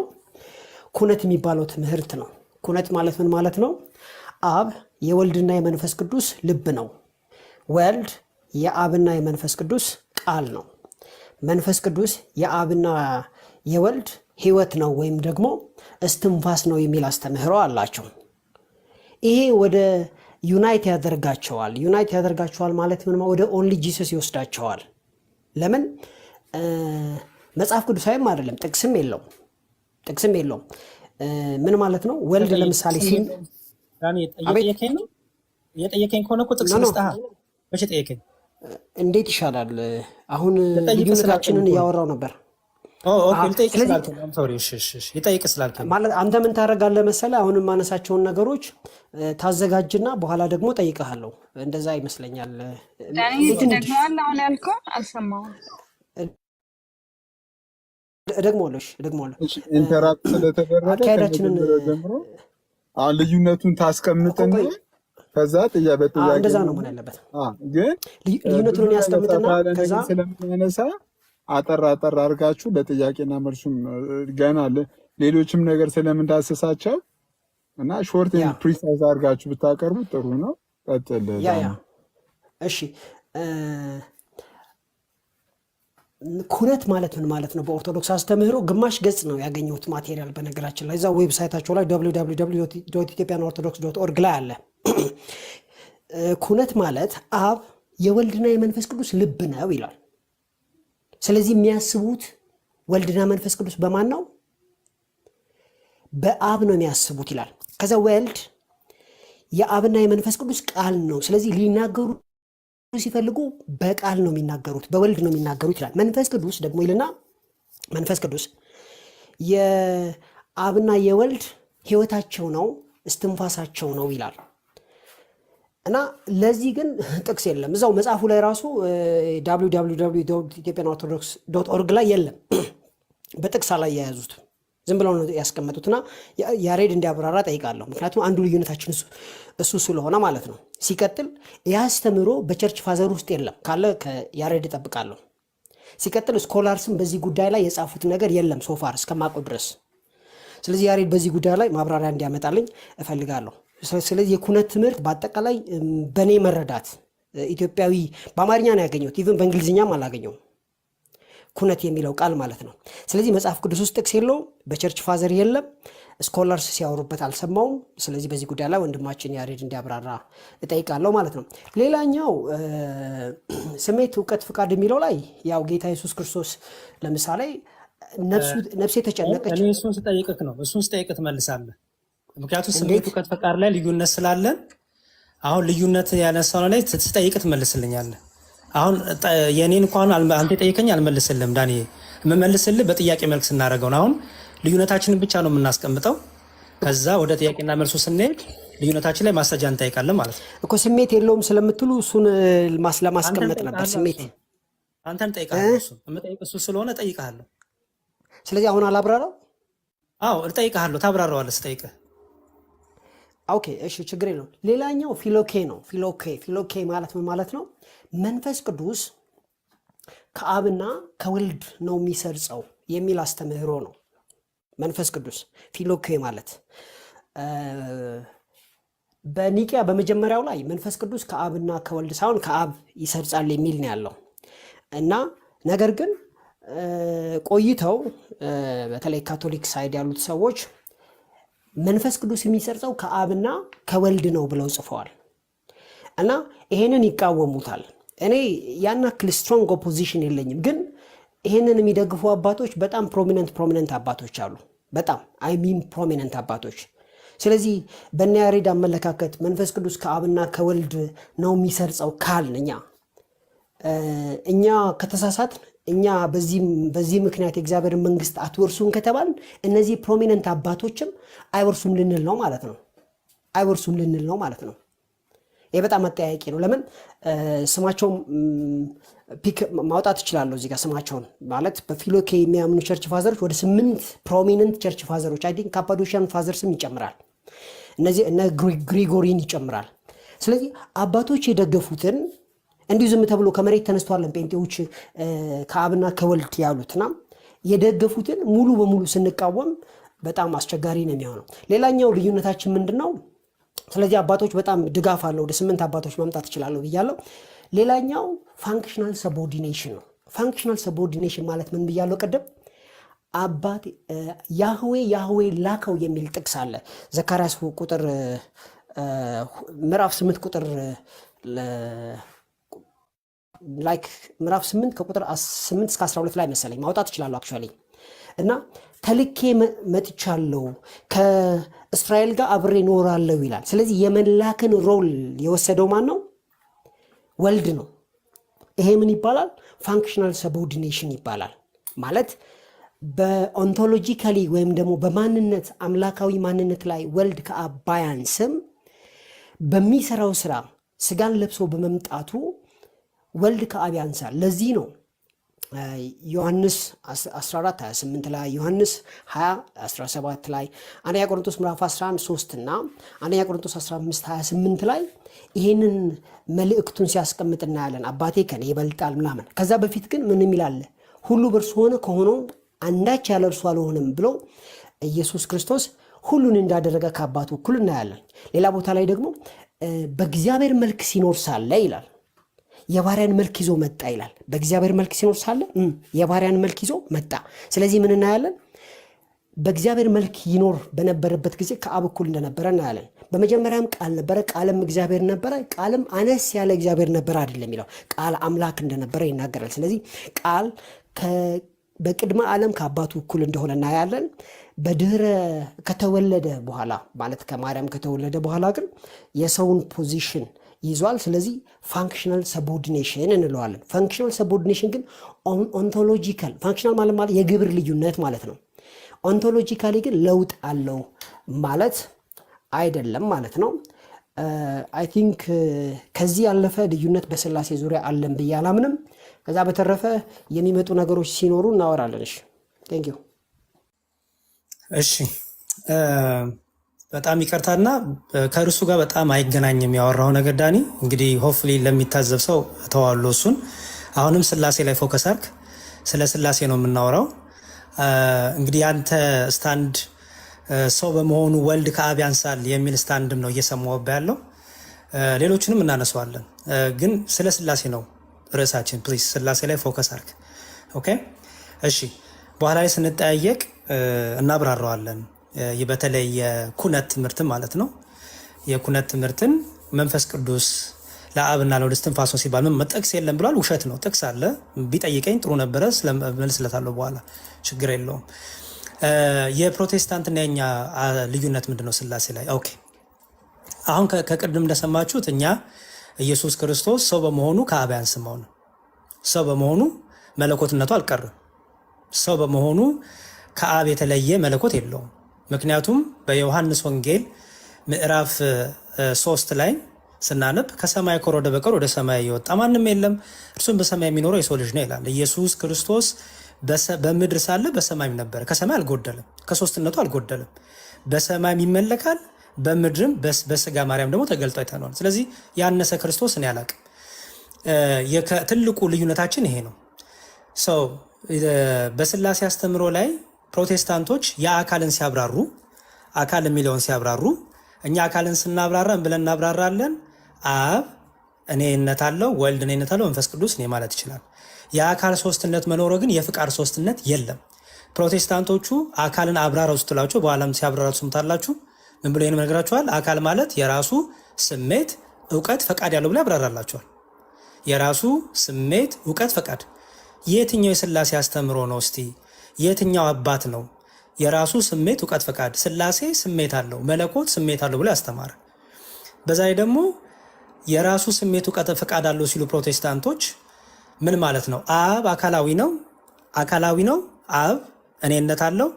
ኩነት የሚባለው ትምህርት ነው። ኩነት ማለት ምን ማለት ነው? አብ የወልድና የመንፈስ ቅዱስ ልብ ነው። ወልድ የአብና የመንፈስ ቅዱስ ቃል ነው። መንፈስ ቅዱስ የአብና የወልድ ሕይወት ነው ወይም ደግሞ እስትንፋስ ነው የሚል አስተምህሮ አላቸው። ይሄ ወደ ዩናይት ያደርጋቸዋል። ዩናይት ያደርጋቸዋል ማለት ምን? ወደ ኦንሊ ጂሰስ ይወስዳቸዋል። ለምን? መጽሐፍ ቅዱሳዊም አይደለም፣ ጥቅስም የለውም። ምን ማለት ነው? ወልድ ለምሳሌ ሲል
የጠየቀኝ ከሆነ እኮ ጥቅስ መስጠሃ መቼ ጠየቀኝ?
እንዴት ይሻላል? አሁን ልዩነታችንን እያወራው ነበር። ማለት አንተ ምን ታደርጋለህ መሰለህ? አሁን የማነሳቸውን ነገሮች ታዘጋጅና በኋላ ደግሞ ጠይቀሃለሁ። እንደዛ ይመስለኛል።
አሁን ያልከው አልሰማሁም።
እደግመዋለሁ።
ኢንተራፕት ስለተደረገ
አካሄዳችንን
ጀምሮ አሁን ልዩነቱን ታስቀምጥና ከዛ በጥያቄ
እንደዛ ነው መሆን ያለበት።
ግን
ልዩነቱን ያስቀምጥና ከዛ
ስለምናነሳ አጠር አድርጋችሁ ለጥያቄና መልሱም ገና ሌሎችም ነገር ስለምንዳስሳቸው እና ሾርት ኤንድ ፕሪሳይዝ አድርጋችሁ ብታቀርቡ ጥሩ ነው። ቀጥል።
እሺ ኩነት ማለት ምን ማለት ነው? በኦርቶዶክስ አስተምህሮ ግማሽ ገጽ ነው ያገኘሁት ማቴሪያል። በነገራችን ላይ እዛው ዌብሳይታቸው ላይ www.ethiopianorthodox.org ላይ አለ። ኩነት ማለት አብ የወልድና የመንፈስ ቅዱስ ልብ ነው ይላል። ስለዚህ የሚያስቡት ወልድና መንፈስ ቅዱስ በማን ነው? በአብ ነው የሚያስቡት ይላል። ከዛ ወልድ የአብና የመንፈስ ቅዱስ ቃል ነው። ስለዚህ ሊናገሩ ሲፈልጉ በቃል ነው የሚናገሩት፣ በወልድ ነው የሚናገሩት ይላል። መንፈስ ቅዱስ ደግሞ ይልና መንፈስ ቅዱስ የአብና የወልድ ሕይወታቸው ነው፣ እስትንፋሳቸው ነው ይላል። እና ለዚህ ግን ጥቅስ የለም። እዛው መጽሐፉ ላይ ራሱ www.ethiopianorthodox.org ላይ የለም። በጥቅስ ላይ የያዙት ዝም ብለው ነው ያስቀመጡትና ያሬድ እንዲያብራራ ጠይቃለሁ። ምክንያቱም አንዱ ልዩነታችን እሱ ስለሆነ ማለት ነው። ሲቀጥል ያስተምሮ በቸርች ፋዘር ውስጥ የለም፣ ካለ ያሬድ እጠብቃለሁ። ሲቀጥል ስኮላርስም በዚህ ጉዳይ ላይ የጻፉት ነገር የለም ሶፋር እስከማውቀው ድረስ። ስለዚህ ያሬድ በዚህ ጉዳይ ላይ ማብራሪያ እንዲያመጣልኝ እፈልጋለሁ። ስለዚህ የኩነት ትምህርት በአጠቃላይ በእኔ መረዳት ኢትዮጵያዊ በአማርኛ ነው ያገኘሁት፣ ኢቭን በእንግሊዝኛም አላገኘውም ኩነት የሚለው ቃል ማለት ነው። ስለዚህ መጽሐፍ ቅዱስ ውስጥ ጥቅስ የለውም፣ በቸርች ፋዘር የለም፣ ስኮላርስ ሲያወሩበት አልሰማውም። ስለዚህ በዚህ ጉዳይ ላይ ወንድማችን ያሬድ እንዲያብራራ እጠይቃለሁ ማለት ነው። ሌላኛው ስሜት፣ እውቀት፣ ፍቃድ የሚለው ላይ ያው ጌታ ኢየሱስ ክርስቶስ ለምሳሌ ነፍሴ ተጨነቀች።
እሱን ስጠይቅህ ነው፣ እሱን ስጠይቅህ ትመልሳለህ። ምክንያቱም ስሜት፣ እውቀት፣ ፈቃድ ላይ ልዩነት ስላለን አሁን ልዩነት ያነሳው ላይ ስጠይቅህ ትመልስልኛለህ። አሁን የኔን እንኳን አንተ ጠይቀኝ አልመልስልህም ዳኒ፣ የምመልስልህ በጥያቄ መልክ ስናደርገው ነው። አሁን ልዩነታችንን ብቻ ነው የምናስቀምጠው። ከዛ ወደ ጥያቄና መልሱ ስንሄድ ልዩነታችን ላይ ማስረጃ እንጠይቃለን ማለት ነው
እኮ። ስሜት የለውም ስለምትሉ እሱን ለማስቀመጥ ነበር። ስሜት
አንተን ጠይቃለሁ፣ እሱ የምጠይቅ እሱ ስለሆነ ጠይቃለሁ።
ስለዚህ አሁን አላብራራው?
አዎ እጠይቃለሁ፣ ታብራራዋለህ ስጠይቅህ።
ኦኬ እሺ፣ ችግር የለውም። ሌላኛው ፊሎኬ ነው። ፊሎኬ ማለት ምን ማለት ነው? መንፈስ ቅዱስ ከአብና ከወልድ ነው የሚሰርጸው የሚል አስተምህሮ ነው። መንፈስ ቅዱስ ፊሎኬ ማለት በኒቂያ በመጀመሪያው ላይ መንፈስ ቅዱስ ከአብና ከወልድ ሳይሆን ከአብ ይሰርጻል የሚል ነው ያለው እና ነገር ግን ቆይተው በተለይ ካቶሊክ ሳይድ ያሉት ሰዎች መንፈስ ቅዱስ የሚሰርጸው ከአብና ከወልድ ነው ብለው ጽፈዋል እና ይሄንን ይቃወሙታል። እኔ ያን ያክል ስትሮንግ ኦፖዚሽን የለኝም፣ ግን ይሄንን የሚደግፉ አባቶች በጣም ፕሮሚነንት አባቶች አሉ። በጣም ፕሮሚነንት አባቶች። ስለዚህ በእነ ያሬድ አመለካከት መንፈስ ቅዱስ ከአብና ከወልድ ነው የሚሰርጸው ካልን እኛ ከተሳሳትን እኛ በዚህ ምክንያት የእግዚአብሔርን መንግስት አትወርሱም ከተባልን እነዚህ ፕሮሚነንት አባቶችም አይወርሱም ልንል ነው ማለት ነው። ይህ በጣም አጠያያቂ ነው። ለምን ስማቸው ፒክ ማውጣት እችላለሁ እዚህ ጋር ስማቸውን ማለት በፊሎኬ የሚያምኑ ቸርች ፋዘሮች ወደ 8 ፕሮሚነንት ቸርች ፋዘሮች አይ ቲንክ ካፓዶሺያን ፋዘርስም ይጨምራል፣ እነዚህ እነ ግሪጎሪን ይጨምራል። ስለዚህ አባቶች የደገፉትን እንዲሁ ዝም ተብሎ ከመሬት ተነስቷለን ጴንጤዎች ከአብና ከወልድ ያሉትና የደገፉትን ሙሉ በሙሉ ስንቃወም በጣም አስቸጋሪ ነው የሚሆነው። ሌላኛው ልዩነታችን ምንድነው? ስለዚህ አባቶች በጣም ድጋፍ አለው። ወደ 8 አባቶች ማምጣት እችላለሁ ብያለሁ። ሌላኛው ፋንክሽናል ሰቦርዲኔሽን ነው። ፋንክሽናል ሰቦርዲኔሽን ማለት ምን ብያለሁ ቀደም? አባት ያህዌ ላከው የሚል ጥቅስ አለ። ዘካርያስ ቁጥር ምዕራፍ 8 ቁጥር ላይክ ምዕራፍ 8 ከቁጥር 8 እስከ 12 ላይ መሰለኝ ማውጣት እችላለሁ አክቹአሊ። እና ተልኬ መጥቻለሁ ከእስራኤል ጋር አብሬ እኖራለሁ ይላል። ስለዚህ የመላክን ሮል የወሰደው ማን ነው? ወልድ ነው። ይሄ ምን ይባላል? ፋንክሽናል ሰቦርዲኔሽን ይባላል። ማለት በኦንቶሎጂካሊ ወይም ደግሞ በማንነት አምላካዊ ማንነት ላይ ወልድ ከአብ ባያንስም በሚሰራው ስራ ስጋን ለብሶ በመምጣቱ ወልድ ከአብ ያንሳል። ለዚህ ነው ዮሐንስ 14:28 ላይ ዮሐንስ 20:17 ላይ አንደኛ ቆሮንቶስ ምዕራፍ 11:3 እና አንደኛ ቆሮንቶስ 15:28 ላይ ይሄንን መልእክቱን ሲያስቀምጥ እናያለን። አባቴ ከኔ ይበልጣል ምናምን። ከዛ በፊት ግን ምን ይላል? ሁሉ በእርሱ ሆነ ከሆነው አንዳች ያለ እርሱ አልሆነም ብሎ ኢየሱስ ክርስቶስ ሁሉን እንዳደረገ ከአባቱ እኩል እናያለን። ሌላ ቦታ ላይ ደግሞ በእግዚአብሔር መልክ ሲኖር ሳለ ይላል። የባሪያን መልክ ይዞ መጣ ይላል። በእግዚአብሔር መልክ ሲኖር ሳለ የባሪያን መልክ ይዞ መጣ። ስለዚህ ምን እናያለን? በእግዚአብሔር መልክ ይኖር በነበረበት ጊዜ ከአብ እኩል እንደነበረ እናያለን። በመጀመሪያም ቃል ነበረ፣ ቃልም እግዚአብሔር ነበረ፣ ቃልም አነስ ያለ እግዚአብሔር ነበረ አይደለም የሚለው ቃል አምላክ እንደነበረ ይናገራል። ስለዚህ ቃል በቅድመ ዓለም ከአባቱ እኩል እንደሆነ እናያለን። በድህረ ከተወለደ በኋላ ማለት ከማርያም ከተወለደ በኋላ ግን የሰውን ፖዚሽን ይዟል። ስለዚህ ፋንክሽናል ሰቦርዲኔሽን እንለዋለን። ፋንክሽናል ሰቦርዲኔሽን ግን ኦንቶሎጂካል፣ ፋንክሽናል ማለት የግብር ልዩነት ማለት ነው። ኦንቶሎጂካሊ ግን ለውጥ አለው ማለት አይደለም ማለት ነው። አይ ቲንክ ከዚህ ያለፈ ልዩነት በስላሴ ዙሪያ አለን ብዬ አላምንም። ከዛ በተረፈ የሚመጡ ነገሮች ሲኖሩ እናወራለን። እሺ ቴንክ ዩ።
እሺ በጣም ይቅርታና ከእርሱ ጋር በጣም አይገናኝም ያወራው ነገር ዳኒ። እንግዲህ ሆፍሊ ለሚታዘብ ሰው ተዋለው እሱን። አሁንም ስላሴ ላይ ፎከስ አርክ። ስለ ስላሴ ነው የምናወራው። እንግዲህ አንተ ስታንድ ሰው በመሆኑ ወልድ ከአብ ያንሳል የሚል ስታንድም ነው እየሰማሁት ያለው። ሌሎችንም እናነሳዋለን፣ ግን ስለ ስላሴ ነው ርዕሳችን። ፕሊዝ ስላሴ ላይ ፎከስ አርክ። ኦኬ እሺ። በኋላ ላይ ስንጠያየቅ እናብራራዋለን። በተለይ የኩነት ትምህርትን ማለት ነው። የኩነት ትምህርትን መንፈስ ቅዱስ ለአብና ለወልድ እስትንፋስ ነው ሲባል ምን ጥቅስ የለም ብሏል? ውሸት ነው። ጥቅስ አለ። ቢጠይቀኝ ጥሩ ነበረ፣ መልስለታለሁ በኋላ፣ ችግር የለውም። የፕሮቴስታንትና የኛ ልዩነት ምንድነው ስላሴ ላይ? ኦኬ አሁን ከቅድም እንደሰማችሁት እኛ ኢየሱስ ክርስቶስ ሰው በመሆኑ ከአብ ያንስመው ነው። ሰው በመሆኑ መለኮትነቱ አልቀርም። ሰው በመሆኑ ከአብ የተለየ መለኮት የለውም። ምክንያቱም በዮሐንስ ወንጌል ምዕራፍ 3 ላይ ስናነብ ከሰማይ ከወረደ በቀር ወደ ሰማይ የወጣ ማንም የለም፣ እርሱም በሰማይ የሚኖረው የሰው ልጅ ነው ይላል። ኢየሱስ ክርስቶስ በምድር ሳለ በሰማይም ነበረ። ከሰማይ አልጎደለም፣ ከሶስትነቱ አልጎደለም። በሰማይም ይመለካል፣ በምድርም በስጋ ማርያም ደግሞ ተገልጦ አይተነዋል። ስለዚህ ያነሰ ክርስቶስ እኔ አላቅም። ትልቁ ልዩነታችን ይሄ ነው። ሰው በስላሴ አስተምሮ ላይ ፕሮቴስታንቶች የአካልን ሲያብራሩ፣ አካል የሚለውን ሲያብራሩ፣ እኛ አካልን ስናብራራ ብለን እናብራራለን። አብ እኔነት አለው፣ ወልድ እኔነት አለው፣ መንፈስ ቅዱስ እኔ ማለት ይችላል። የአካል ሶስትነት መኖሩ ግን የፍቃድ ሶስትነት የለም። ፕሮቴስታንቶቹ አካልን አብራራው ስትላቸው በኋላም ሲያብራራቱ ስምታላችሁ ምን ብሎ ይነግራችኋል? አካል ማለት የራሱ ስሜት፣ እውቀት፣ ፈቃድ ያለው ብሎ ያብራራላችኋል። የራሱ ስሜት፣ እውቀት፣ ፈቃድ። የትኛው የስላሴ አስተምሮ ነው? እስቲ የትኛው አባት ነው የራሱ ስሜት፣ እውቀት፣ ፈቃድ? ስላሴ ስሜት አለው፣ መለኮት ስሜት አለው ብሎ ያስተማረ። በዛ ላይ ደግሞ የራሱ ስሜት፣ እውቀት፣ ፈቃድ አለው ሲሉ ፕሮቴስታንቶች ምን ማለት ነው? አብ አካላዊ ነው፣ አካላዊ ነው። አብ እኔነት አለው፣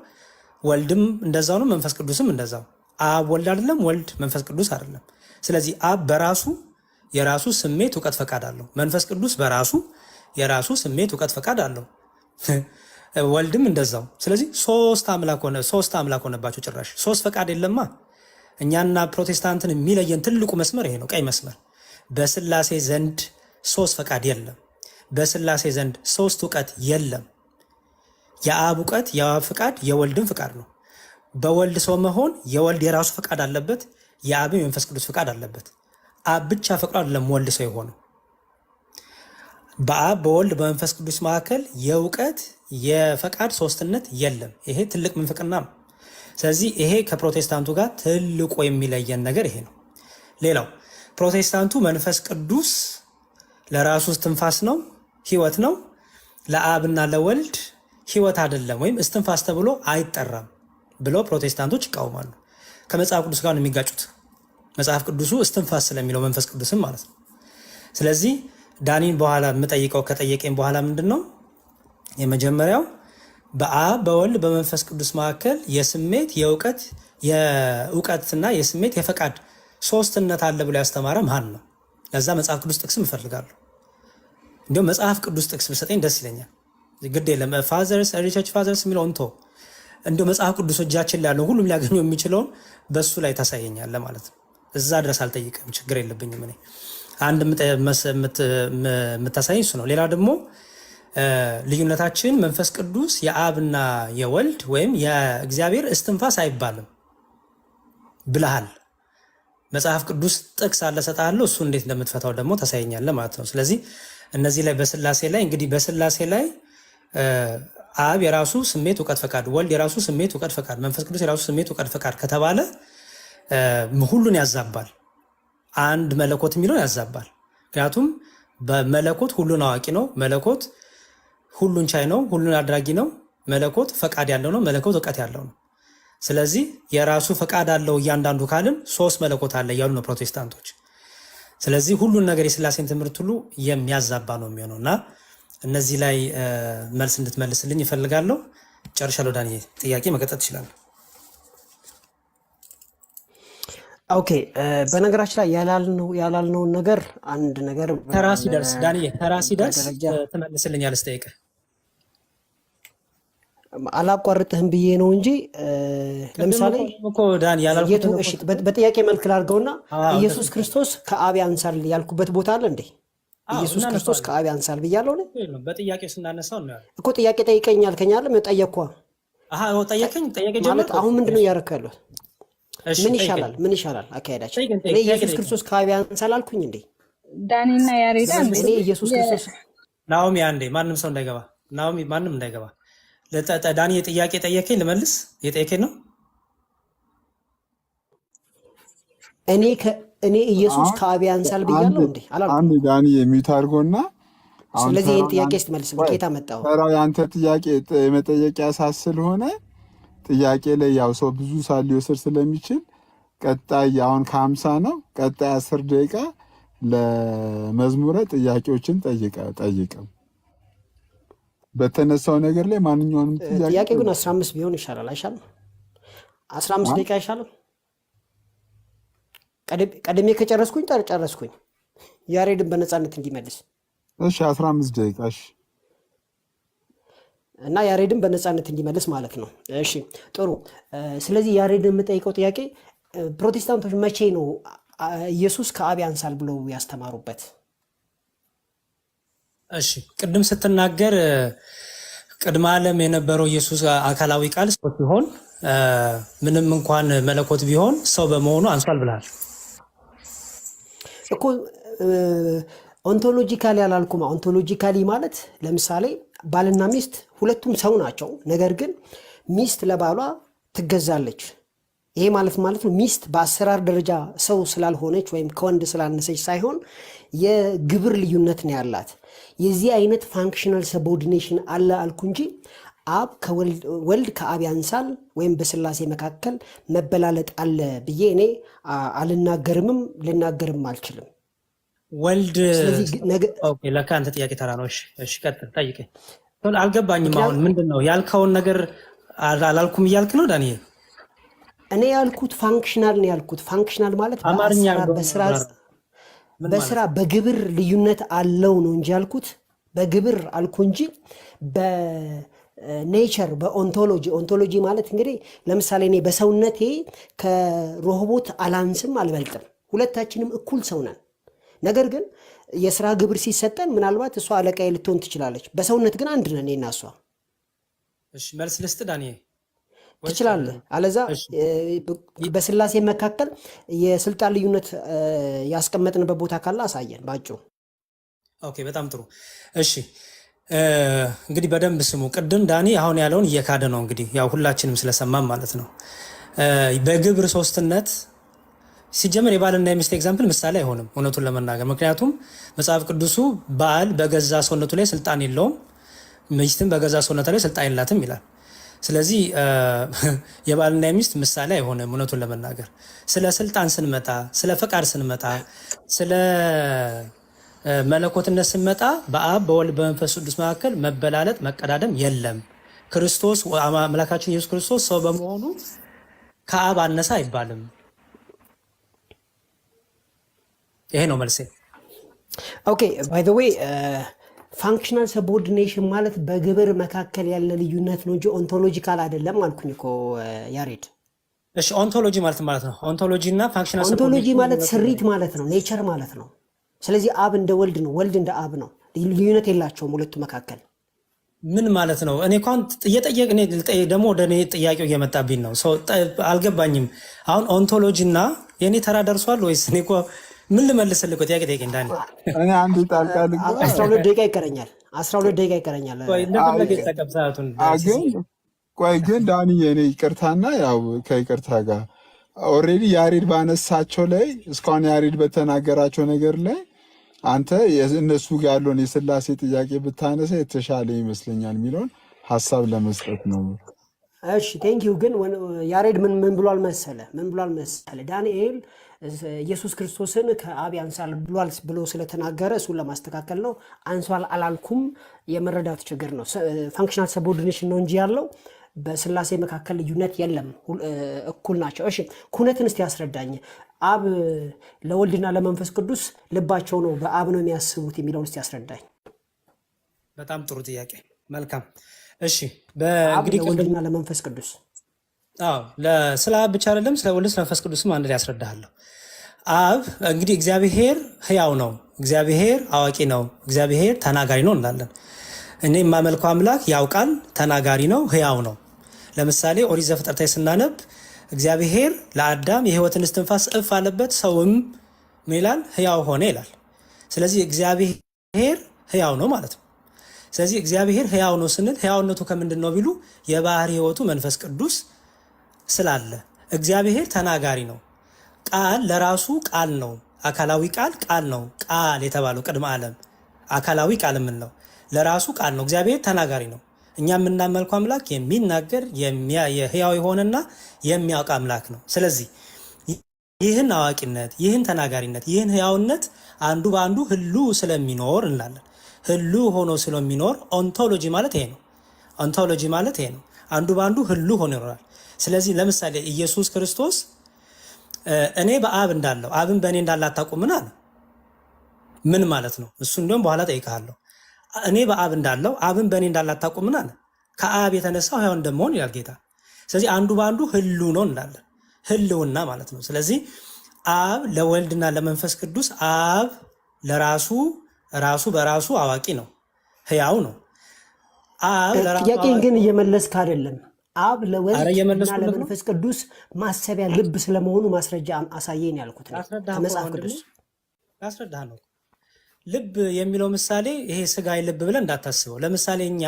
ወልድም እንደዛው ነው፣ መንፈስ ቅዱስም እንደዛው። አብ ወልድ አይደለም፣ ወልድ መንፈስ ቅዱስ አይደለም። ስለዚህ አብ በራሱ የራሱ ስሜት፣ እውቀት፣ ፈቃድ አለው። መንፈስ ቅዱስ በራሱ የራሱ ስሜት፣ እውቀት፣ ፈቃድ አለው። ወልድም እንደዛው። ስለዚህ ሶስት አምላክ ሆነባቸው። ጭራሽ ሶስት ፈቃድ የለማ። እኛና ፕሮቴስታንትን የሚለየን ትልቁ መስመር ይሄ ነው፣ ቀይ መስመር። በስላሴ ዘንድ ሶስት ፈቃድ የለም። በስላሴ ዘንድ ሶስት እውቀት የለም። የአብ እውቀት፣ የአብ ፍቃድ፣ የወልድም ፍቃድ ነው። በወልድ ሰው መሆን የወልድ የራሱ ፍቃድ አለበት፣ የአብም የመንፈስ ቅዱስ ፍቃድ አለበት። አብ ብቻ ፈቅዶ አይደለም ወልድ ሰው የሆነው። በአብ በወልድ በመንፈስ ቅዱስ መካከል የእውቀት የፈቃድ ሶስትነት የለም። ይሄ ትልቅ ምንፍቅና ነው። ስለዚህ ይሄ ከፕሮቴስታንቱ ጋር ትልቁ የሚለየን ነገር ይሄ ነው። ሌላው ፕሮቴስታንቱ መንፈስ ቅዱስ ለራሱ እስትንፋስ ነው፣ ህይወት ነው። ለአብና ለወልድ ህይወት አይደለም ወይም እስትንፋስ ተብሎ አይጠራም ብለው ፕሮቴስታንቶች ይቃወማሉ። ከመጽሐፍ ቅዱስ ጋር ነው የሚጋጩት። መጽሐፍ ቅዱሱ እስትንፋስ ስለሚለው መንፈስ ቅዱስም ማለት ነው። ስለዚህ ዳኒን በኋላ የምጠይቀው ከጠየቀኝ በኋላ ምንድን ነው የመጀመሪያው በአብ በወልድ በመንፈስ ቅዱስ መካከል የስሜት የእውቀትና የስሜት የፈቃድ ሶስትነት አለ ብሎ ያስተማረ ማን ነው? ለዛ መጽሐፍ ቅዱስ ጥቅስም እፈልጋለሁ። እንዲሁም መጽሐፍ ቅዱስ ጥቅስ ብሰጠኝ ደስ ይለኛል። ግድ የለም ፋዘርስ ሪቸርች ፋዘርስ የሚለው እንቶ እንዲሁ መጽሐፍ ቅዱስ እጃችን ላይ ያለው ሁሉም ሊያገኘው የሚችለውን በሱ ላይ ታሳየኛለህ ማለት ነው። እዛ ድረስ አልጠይቅም፣ ችግር የለብኝም። እኔ አንድ የምታሳየኝ እሱ ነው። ሌላ ደግሞ ልዩነታችን መንፈስ ቅዱስ የአብና የወልድ ወይም የእግዚአብሔር እስትንፋስ አይባልም ብለሃል። መጽሐፍ ቅዱስ ጥቅስ አለ ሰጣለሁ፣ እሱ እንዴት እንደምትፈታው ደግሞ ታሳየኛለህ ማለት ነው። ስለዚህ እነዚህ ላይ በስላሴ ላይ እንግዲህ በስላሴ ላይ አብ የራሱ ስሜት እውቀት ፈቃድ፣ ወልድ የራሱ ስሜት እውቀት ፈቃድ፣ መንፈስ ቅዱስ የራሱ ስሜት እውቀት ፈቃድ ከተባለ ሁሉን ያዛባል። አንድ መለኮት የሚለውን ያዛባል። ምክንያቱም በመለኮት ሁሉን አዋቂ ነው፣ መለኮት ሁሉን ቻይ ነው፣ ሁሉን አድራጊ ነው፣ መለኮት ፈቃድ ያለው ነው፣ መለኮት እውቀት ያለው ነው። ስለዚህ የራሱ ፈቃድ አለው እያንዳንዱ ካልን 3 መለኮት አለ እያሉ ነው ፕሮቴስታንቶች። ስለዚህ ሁሉን ነገር የስላሴን ትምህርት ሁሉ የሚያዛባ ነው የሚሆነው እና እነዚህ ላይ መልስ እንድትመልስልኝ ይፈልጋለሁ። ጨርሻለሁ። ዳንኤል ጥያቄ መቀጠል ትችላለህ።
ኦኬ በነገራችን ላይ ያላልነውን ነገር አንድ ነገር
ተራ ሲደርስ ዳንኤል ተራ ሲደርስ ትመልስልኛለህ ስጠይቅህ።
አላቋርጥህም ብዬ ነው እንጂ ለምሳሌ በጥያቄ መልክ ላድርገውና ኢየሱስ ክርስቶስ ከአብ ያንሳል ያልኩበት ቦታ አለ እንዴ? ኢየሱስ ክርስቶስ ከአብ ያንሳል ብያለሁ ነው?
በጥያቄው ስናነሳው ነው
እኮ ጥያቄ ጠይቀኛል ከኛለ ጠየቅኳ።
ጠየቀኝ
ማለት አሁን ምንድነው እያደረክ ያለው? ምን ይሻላል አካሄዳችን? እኔ ኢየሱስ ክርስቶስ ከአብ ያንሳል አልኩኝ እንዴ?
ዳኒና ያሬዳ
እኔ ኢየሱስ ክርስቶስ
ናኦሚ አንዴ ማንም ሰው እንዳይገባ፣ ናኦሚ ማንም እንዳይገባ። ዳኒ ጥያቄ ጠየቀኝ ልመልስ። የጠየቀኝ ነው
እኔ ኢየሱስ ከአብ ያንሳል ብያለሁ እንዴ? አላልኩም።
አንድ ዳኒ የሚዩት አድርጎና
ስለዚህ ይህን ጥያቄ ስትመልስ ጌታ መጣሁ።
ተራው የአንተ ጥያቄ የመጠየቂያ ሳስ ስለሆነ ጥያቄ ላይ ያው ሰው ብዙ ሰዓት ሊወስድ ስለሚችል ቀጣይ አሁን ከ50 ነው። ቀጣይ 10 ደቂቃ ለመዝሙረ ጥያቄዎችን ጠይቀው በተነሳው ነገር ላይ ማንኛውንም
ጥያቄ ግን 15 ቢሆን ይሻላል አይሻልም? 15 ደቂቃ አይሻልም? ቀድሜ ከጨረስኩኝ ጨረስኩኝ። ያሬድን በነፃነት እንዲመልስ
እሺ 15 ደቂቃ እሺ።
እና ያሬድን በነፃነት እንዲመልስ ማለት ነው። እሺ ጥሩ። ስለዚህ ያሬድን የምጠይቀው ጥያቄ ፕሮቴስታንቶች መቼ ነው ኢየሱስ ከአብ ያንሳል ብለው ያስተማሩበት?
እሺ ቅድም ስትናገር ቅድመ ዓለም የነበረው ኢየሱስ አካላዊ ቃል ሰው ሲሆን ምንም እንኳን መለኮት ቢሆን ሰው በመሆኑ አንሷል ብለሃል
እኮ። ኦንቶሎጂካሊ አላልኩም። ኦንቶሎጂካሊ ማለት ለምሳሌ ባልና ሚስት ሁለቱም ሰው ናቸው። ነገር ግን ሚስት ለባሏ ትገዛለች። ይሄ ማለት ነው ሚስት በአሰራር ደረጃ ሰው ስላልሆነች ወይም ከወንድ ስላነሰች ሳይሆን የግብር ልዩነት ነው ያላት። የዚህ አይነት ፋንክሽናል ሰቦርዲኔሽን አለ አልኩ እንጂ አብ ወልድ ከአብ ያንሳል ወይም በስላሴ መካከል መበላለጥ አለ ብዬ እኔ አልናገርምም ልናገርም አልችልም።
ወልድ ለካ አንተ ጥያቄ ተራ ነው። እሺ ቀጥል፣ ጠይቀኝ። አልገባኝም። አሁን ምንድን ነው ያልከውን ነገር አላልኩም እያልክ ነው ዳንኤል?
እኔ ያልኩት ፋንክሽናል ነው ያልኩት። ፋንክሽናል ማለት በስራ በግብር ልዩነት አለው ነው እንጂ ያልኩት በግብር አልኩ እንጂ በኔቸር ኦንቶሎጂ ማለት እንግዲህ ለምሳሌ እኔ በሰውነቴ ከሮቦት አላንስም አልበልጥም። ሁለታችንም እኩል ሰው ነን። ነገር ግን የስራ ግብር ሲሰጠን ምናልባት እሷ አለቃዬ ልትሆን ትችላለች። በሰውነት ግን አንድ ነን እኔና እሷ።
እሺ መልስ ልስጥ ዳንኤል?
ትችላለህ። አለዛ በስላሴ መካከል የስልጣን ልዩነት ያስቀመጥንበት ቦታ ካለ አሳየን ባጭሩ።
ኦኬ በጣም ጥሩ። እሺ እንግዲህ በደንብ ስሙ። ቅድም ዳኒ አሁን ያለውን እየካደ ነው። እንግዲህ ያው ሁላችንም ስለሰማም ማለት ነው። በግብር ሶስትነት ሲጀመር የባልና የሚስት ኤግዛምፕል ምሳሌ አይሆንም እውነቱን ለመናገር። ምክንያቱም መጽሐፍ ቅዱሱ ባል በገዛ ሰውነቱ ላይ ስልጣን የለውም፣ ሚስትም በገዛ ሰውነቱ ላይ ስልጣን የላትም ይላል። ስለዚህ የባልና የሚስት ምሳሌ አይሆንም እውነቱን ለመናገር። ስለ ስልጣን ስንመጣ፣ ስለ ፈቃድ ስንመጣ፣ ስለ መለኮትነት ስንመጣ በአብ በወልድ በመንፈስ ቅዱስ መካከል መበላለጥ መቀዳደም የለም። ክርስቶስ አምላካችን ኢየሱስ ክርስቶስ ሰው በመሆኑ ከአብ አነሳ አይባልም። ይሄ ነው መልሴ።
ኦኬ ባይ ዘ ዌይ ፋንክሽናል ሰቦርዲኔሽን ማለት በግብር መካከል ያለ ልዩነት ነው እንጂ ኦንቶሎጂካል አይደለም አልኩኝ እኮ ያሬድ።
እሺ ኦንቶሎጂ ማለት ነው። ኦንቶሎጂ እና ፋንክሽናል
ኦንቶሎጂ ማለት ስሪት ማለት ነው፣ ኔቸር ማለት ነው። ስለዚህ አብ እንደ ወልድ ነው፣ ወልድ እንደ አብ ነው። ልዩነት የላቸውም ሁለቱ መካከል።
ምን ማለት ነው? እኔ እንኳን እየጠየቅ ደግሞ ወደ እኔ ጥያቄው እየመጣብኝ ነው። አልገባኝም። አሁን ኦንቶሎጂ እና የእኔ ተራ ደርሷል ወይስ? እኔ እኮ ምን ልመልስልህ? ጥያቄ ጠይቅ እንዳለ
እኔ አንድ ጣልቃ ልግባ።
12 ደቂቃ ይቀረኛል። 12 ደቂቃ ይቀረኛል።
እንደፈለገ ይጠቀም ሰዓቱን።
ቆይ ግን ዳንዬ፣ እኔ ይቅርታና ያው ከይቅርታ ጋር ኦልሬዲ ያሬድ ባነሳቸው ላይ እስካሁን ያሬድ በተናገራቸው ነገር ላይ አንተ እነሱ ጋር ያለውን የስላሴ ጥያቄ ብታነሳ የተሻለ ይመስለኛል የሚለውን ሀሳብ ለመስጠት ነው።
እሺ ቴንኪዩ። ግን ያሬድ ምን ብሏል መሰለ? ዳንኤል ኢየሱስ ክርስቶስን ከአብ ያንሳል ብሏል ብሎ ስለተናገረ እሱን ለማስተካከል ነው። አንሷል አላልኩም፣ የመረዳት ችግር ነው። ፋንክሽናል ሰቦርዲኔሽን ነው እንጂ ያለው በስላሴ መካከል ልዩነት የለም፣ እኩል ናቸው። እሺ ኩነትን እስቲ ያስረዳኝ። አብ ለወልድና ለመንፈስ ቅዱስ ልባቸው ነው በአብ ነው የሚያስቡት የሚለውን እስቲ ያስረዳኝ።
በጣም ጥሩ ጥያቄ። መልካም። እሺ
አብ ለወልድና ለመንፈስ ቅዱስ
ስለ አብ ብቻ አይደለም ስለ ወልድ መንፈስ ቅዱስም አንድ ላይ ያስረዳሃለሁ። አብ እንግዲህ እግዚአብሔር ሕያው ነው፣ እግዚአብሔር አዋቂ ነው፣ እግዚአብሔር ተናጋሪ ነው እንላለን። እኔ የማመልከው አምላክ ያውቃል፣ ተናጋሪ ነው፣ ሕያው ነው። ለምሳሌ ኦሪት ዘፍጥረት ላይ ስናነብ እግዚአብሔር ለአዳም የሕይወትን እስትንፋስ እፍ አለበት፣ ሰውም ምን ይላል? ሕያው ሆነ ይላል። ስለዚህ እግዚአብሔር ሕያው ነው ማለት ነው። ስለዚህ እግዚአብሔር ሕያው ነው ስንል ሕያውነቱ ከምንድን ነው ቢሉ የባህሪ ሕይወቱ መንፈስ ቅዱስ ስላለ። እግዚአብሔር ተናጋሪ ነው። ቃል ለራሱ ቃል ነው። አካላዊ ቃል ነው። ቃል የተባለው ቅድመ ዓለም አካላዊ ቃል ምን ነው? ለራሱ ቃል ነው። እግዚአብሔር ተናጋሪ ነው። እኛ የምናመልከው አምላክ የሚናገር የሕያው የሆነና የሚያውቅ አምላክ ነው። ስለዚህ ይህን አዋቂነት፣ ይህን ተናጋሪነት፣ ይህን ሕያውነት አንዱ በአንዱ ህልው ስለሚኖር እንላለን። ህልው ሆኖ ስለሚኖር ኦንቶሎጂ ማለት ይሄ ነው። ኦንቶሎጂ ማለት ይሄ ነው። አንዱ በአንዱ ህልው ሆኖ ይኖራል። ስለዚህ ለምሳሌ ኢየሱስ ክርስቶስ እኔ በአብ እንዳለው አብን በእኔ እንዳለ አታውቁምን አለ። ምን ማለት ነው? እሱ እንዲሁም በኋላ ጠይቃለሁ። እኔ በአብ እንዳለው አብን በእኔ እንዳለ አታውቁምን አለ። ከአብ የተነሳው ሕያው እንደመሆን ይላል ጌታ። ስለዚህ አንዱ በአንዱ ህልው ነው እንላለን። ህልውና ማለት ነው። ስለዚህ አብ ለወልድና ለመንፈስ ቅዱስ አብ ለራሱ ራሱ በራሱ አዋቂ ነው፣ ሕያው ነው።
ጥያቄን ግን እየመለስክ አይደለም። አብ ለወልድና ለመንፈስ ቅዱስ ማሰቢያ ልብ ስለመሆኑ ማስረጃ አሳየን ያልኩት ከመጽሐፍ ቅዱስ
ያስረዳ ነው። ልብ የሚለው ምሳሌ ይሄ ስጋዊ ልብ ብለን እንዳታስበው። ለምሳሌ እኛ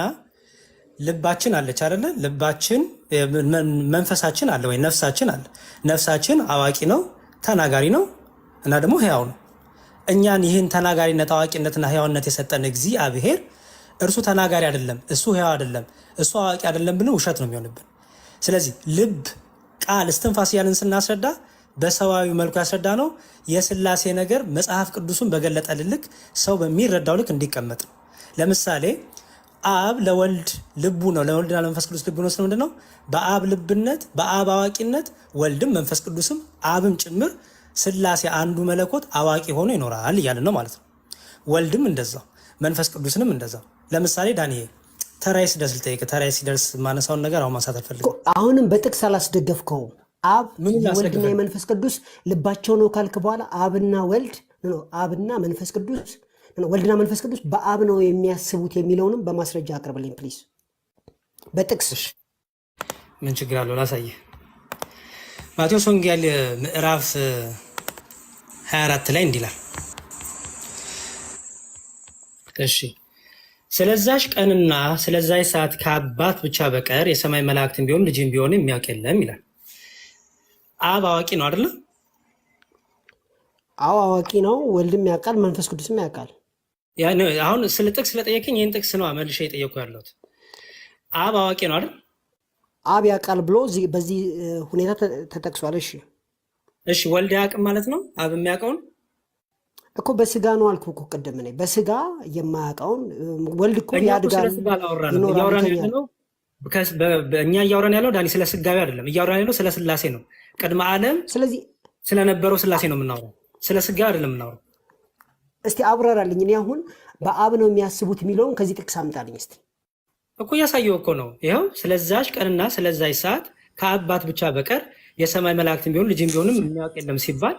ልባችን አለች አይደለ? ልባችን መንፈሳችን አለ ወይ ነፍሳችን አለ። ነፍሳችን አዋቂ ነው፣ ተናጋሪ ነው እና ደግሞ ሕያው ነው። እኛን ይህን ተናጋሪነት አዋቂነትና ሕያውነት የሰጠን እግዚአብሔር እርሱ ተናጋሪ አይደለም፣ እሱ ሕያው አይደለም፣ እሱ አዋቂ አይደለም ብለን ውሸት ነው የሚሆንብን። ስለዚህ ልብ፣ ቃል፣ እስትንፋስ እያልን ስናስረዳ በሰዋዊ መልኩ ያስረዳ ነው የስላሴ ነገር መጽሐፍ ቅዱሱን በገለጠልን ልክ ሰው በሚረዳው ልክ እንዲቀመጥ ነው። ለምሳሌ አብ ለወልድ ልቡ ነው፣ ለወልድና ለመንፈስ ቅዱስ ልቡ ነው። ስለምንድን ነው? በአብ ልብነት በአብ አዋቂነት ወልድም መንፈስ ቅዱስም አብም ጭምር ስላሴ አንዱ መለኮት አዋቂ ሆኖ ይኖራል እያልን ነው ማለት ነው። ወልድም እንደዛው መንፈስ ቅዱስንም እንደዛው። ለምሳሌ ዳንኤል ተራይ ሲደርስ ልጠይቅ። ተራይ ሲደርስ ማነሳውን ነገር አሁን ማንሳት አልፈልግም።
አሁንም በጥቅስ አላስደገፍከውም። አብ ወልድና የመንፈስ ቅዱስ ልባቸው ነው ካልክ በኋላ አብና መንፈስ ቅዱስ ወልድና መንፈስ ቅዱስ በአብ ነው የሚያስቡት የሚለውንም በማስረጃ አቅርብልኝ ፕሊዝ፣ በጥቅስ።
ምን ችግር አለው? ላሳየህ። ማቴዎስ ወንጌል ምዕራፍ 24 ላይ እንዲህ ይላል። እሺ ስለዛሽ ቀንና ስለዛሽ ሰዓት ከአባት ብቻ በቀር የሰማይ መላእክትን ቢሆን ልጅም ቢሆን የሚያውቅ የለም ይላል። አብ አዋቂ ነው አይደለ?
አዎ አዋቂ ነው። ወልድም ያውቃል፣ መንፈስ ቅዱስም ያውቃል።
አሁን ስለ ጥቅስ ስለጠየቀኝ ይህን ጥቅስ ነው መልሼ የጠየኩ ያለሁት። አብ አዋቂ ነው አይደል?
አብ ያውቃል ብሎ በዚህ ሁኔታ ተጠቅሷል።
እሺ ወልድ ያውቅም ማለት ነው? አብ የሚያውቀውን
እኮ በስጋ ነው አልኩ እኮ ቅድም። እኔ በስጋ የማያውቀውን ወልድ እኮ ያድጋል ይኖራል። እኛ እያወራን ያለው ዳኒ ስለ ስጋዊ አይደለም፣ እያወራን ያለው ስለ ስላሴ ነው። ቅድመ ዓለም ስለዚህ
ስለነበረው ስላሴ ነው የምናወራው፣ ስለ ስጋ አይደለም የምናወራው።
እስቲ አብራራልኝ። እኔ አሁን በአብ ነው የሚያስቡት የሚለውን ከዚህ ጥቅስ አምጣልኝ እስቲ።
እኮ እያሳየው እኮ ነው። ይኸው ስለዛች ቀንና ስለዛች ሰዓት ከአባት ብቻ በቀር የሰማይ መላእክትን ቢሆን ልጅም ቢሆንም የሚያውቅ የለም ሲባል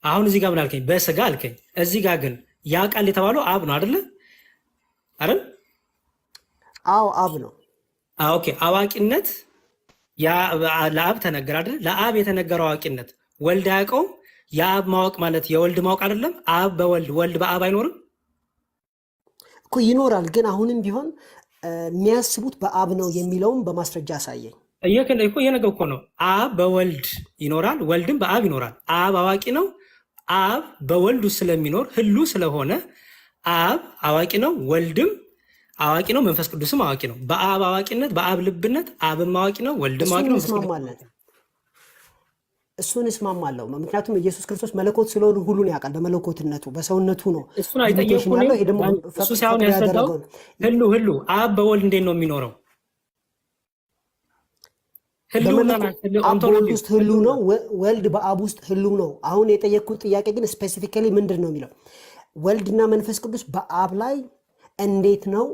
አሁን እዚህ ጋር ምን አልከኝ? በስጋ አልከኝ። እዚህ ጋር ግን ያ ቃል የተባለው አብ ነው አይደለ? አይደል?
አዎ አብ ነው።
ኦኬ አዋቂነት ለአብ ተነገረ አይደል? ለአብ የተነገረው አዋቂነት ወልድ አያውቀውም። የአብ ማወቅ ማለት የወልድ ማወቅ አይደለም። አብ በወልድ ወልድ በአብ አይኖርም
እኮ ይኖራል። ግን አሁንም ቢሆን የሚያስቡት በአብ ነው የሚለውም በማስረጃ አሳየኝ።
እየነገው እኮ ነው። አብ በወልድ ይኖራል፣ ወልድም በአብ ይኖራል። አብ አዋቂ ነው። አብ በወልዱ ስለሚኖር ህሉ ስለሆነ አብ አዋቂ ነው፣ ወልድም አዋቂ ነው፣ መንፈስ ቅዱስም አዋቂ ነው። በአብ አዋቂነት በአብ ልብነት አብም አዋቂ ነው፣ ወልድም አዋቂ ነው።
እሱን እስማማለሁ። ምክንያቱም ኢየሱስ ክርስቶስ መለኮት ስለሆነ ሁሉን ያውቃል። በመለኮትነቱ በሰውነቱ ነው።
እሱን አይጠየቁም። እሱ ሳይሆን ያስረዳው ህሉ አብ በወልድ እንዴት ነው የሚኖረው?
አብ በወልድ ውስጥ ህሉ ነው፣ ወልድ በአብ ውስጥ ህሉ ነው። አሁን የጠየቅኩት ጥያቄ ግን ስፔሲፊካሊ ምንድን ነው የሚለው ወልድና መንፈስ ቅዱስ በአብ ላይ እንዴት ነው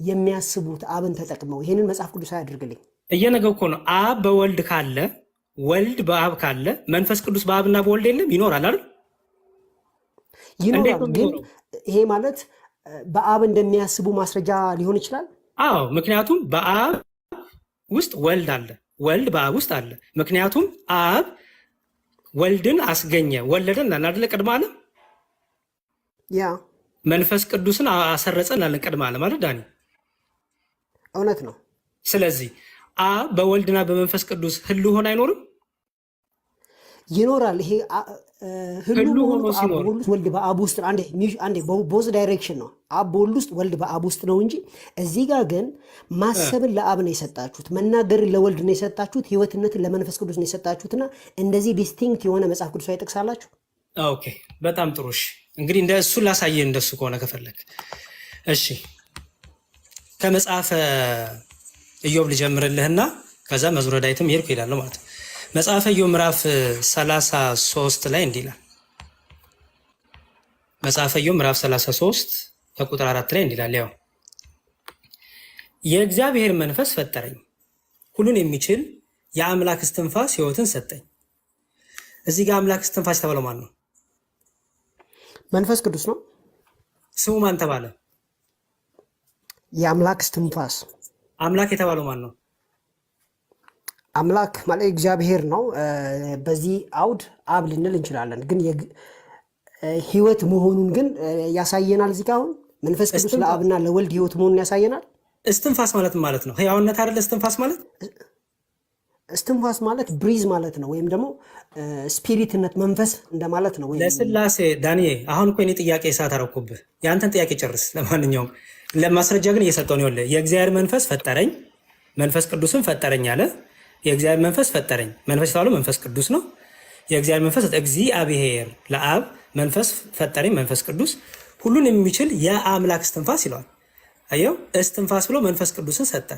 የሚያስቡት? አብን ተጠቅመው ይሄንን መጽሐፍ ቅዱስ አያደርግልኝ።
እየነገው እኮ ነው። አብ በወልድ ካለ ወልድ በአብ ካለ መንፈስ ቅዱስ በአብና በወልድ የለም? ይኖራል አይደል?
ይኖራል። ግን ይሄ ማለት በአብ እንደሚያስቡ ማስረጃ ሊሆን ይችላል።
አዎ፣ ምክንያቱም በአብ ውስጥ ወልድ አለ፣ ወልድ በአብ ውስጥ አለ። ምክንያቱም አብ ወልድን አስገኘ፣ ወለደን አይደለ? ቅድመ ዓለም
ያ
መንፈስ ቅዱስን አሰረጸን አለን ቅድመ ዓለም አይደል ዳኒ?
እውነት ነው።
ስለዚህ አብ በወልድና በመንፈስ ቅዱስ ህሉ ሆኖ አይኖርም?
ይኖራል። ይሄ ህሉ ሆኖ ሲኖር ወልድ በአብ ውስጥ አንዴ ቦዝ ዳይሬክሽን ነው። አብ በወልድ ውስጥ ወልድ በአብ ውስጥ ነው እንጂ እዚህ ጋር ግን ማሰብን ለአብ ነው የሰጣችሁት፣ መናገርን ለወልድ ነው የሰጣችሁት፣ ህይወትነትን ለመንፈስ ቅዱስ ነው የሰጣችሁትና እንደዚህ ዲስቲንክት የሆነ መጽሐፍ ቅዱሳዊ ጥቅስ አላችሁ።
ኦኬ፣ በጣም ጥሩ። እሺ እንግዲህ እንደ እሱን ላሳየህ፣ እንደሱ ከሆነ ከፈለግ። እሺ ከመጽሐፈ ኢዮብ ልጀምርልህና ከዛ መዝሙረ ዳዊትም ሄድኩ ይላል ማለት ነው። መጽሐፈ ኢዮብ ምዕራፍ 33 ላይ እንዲህ ይላል። መጽሐፈ ኢዮብ ምዕራፍ 33 ከቁጥር 4 ላይ እንዲህ ይላል፣ ያው የእግዚአብሔር መንፈስ ፈጠረኝ፣ ሁሉን የሚችል የአምላክ እስትንፋስ ሕይወትን ሰጠኝ። እዚህ ጋር አምላክ እስትንፋስ የተባለው ማን ነው?
መንፈስ ቅዱስ ነው።
ስሙ ማን ተባለ?
የአምላክ እስትንፋስ።
አምላክ የተባለው ማን ነው?
አምላክ ማለት እግዚአብሔር ነው። በዚህ አውድ አብ ልንል እንችላለን፣ ግን ህይወት መሆኑን ግን ያሳየናል። እዚህ ጋር አሁን መንፈስ ቅዱስ ለአብና ለወልድ ህይወት መሆኑን ያሳየናል።
እስትንፋስ ማለት ማለት ነው ህያውነት አይደለ? እስትንፋስ ማለት
እስትንፋስ ማለት ብሪዝ ማለት ነው፣ ወይም ደግሞ ስፒሪትነት መንፈስ እንደማለት ነው።
ለስላሴ ዳንኤ፣ አሁን እኮ እኔ ጥያቄ ሰዓት አደረኩብህ። የአንተን ጥያቄ ጨርስ። ለማንኛውም ለማስረጃ ግን እየሰጠው ነው። የእግዚአብሔር መንፈስ ፈጠረኝ፣ መንፈስ ቅዱስን ፈጠረኝ አለ። የእግዚአብሔር መንፈስ ፈጠረኝ። መንፈስ የተባለው መንፈስ ቅዱስ ነው። የእግዚአብሔር መንፈስ እግዚአብሔር ለአብ መንፈስ ፈጠረኝ፣ መንፈስ ቅዱስ ሁሉን የሚችል የአምላክ እስትንፋስ ይለዋል። አየው፣ እስትንፋስ ብሎ መንፈስ ቅዱስን ሰጠ።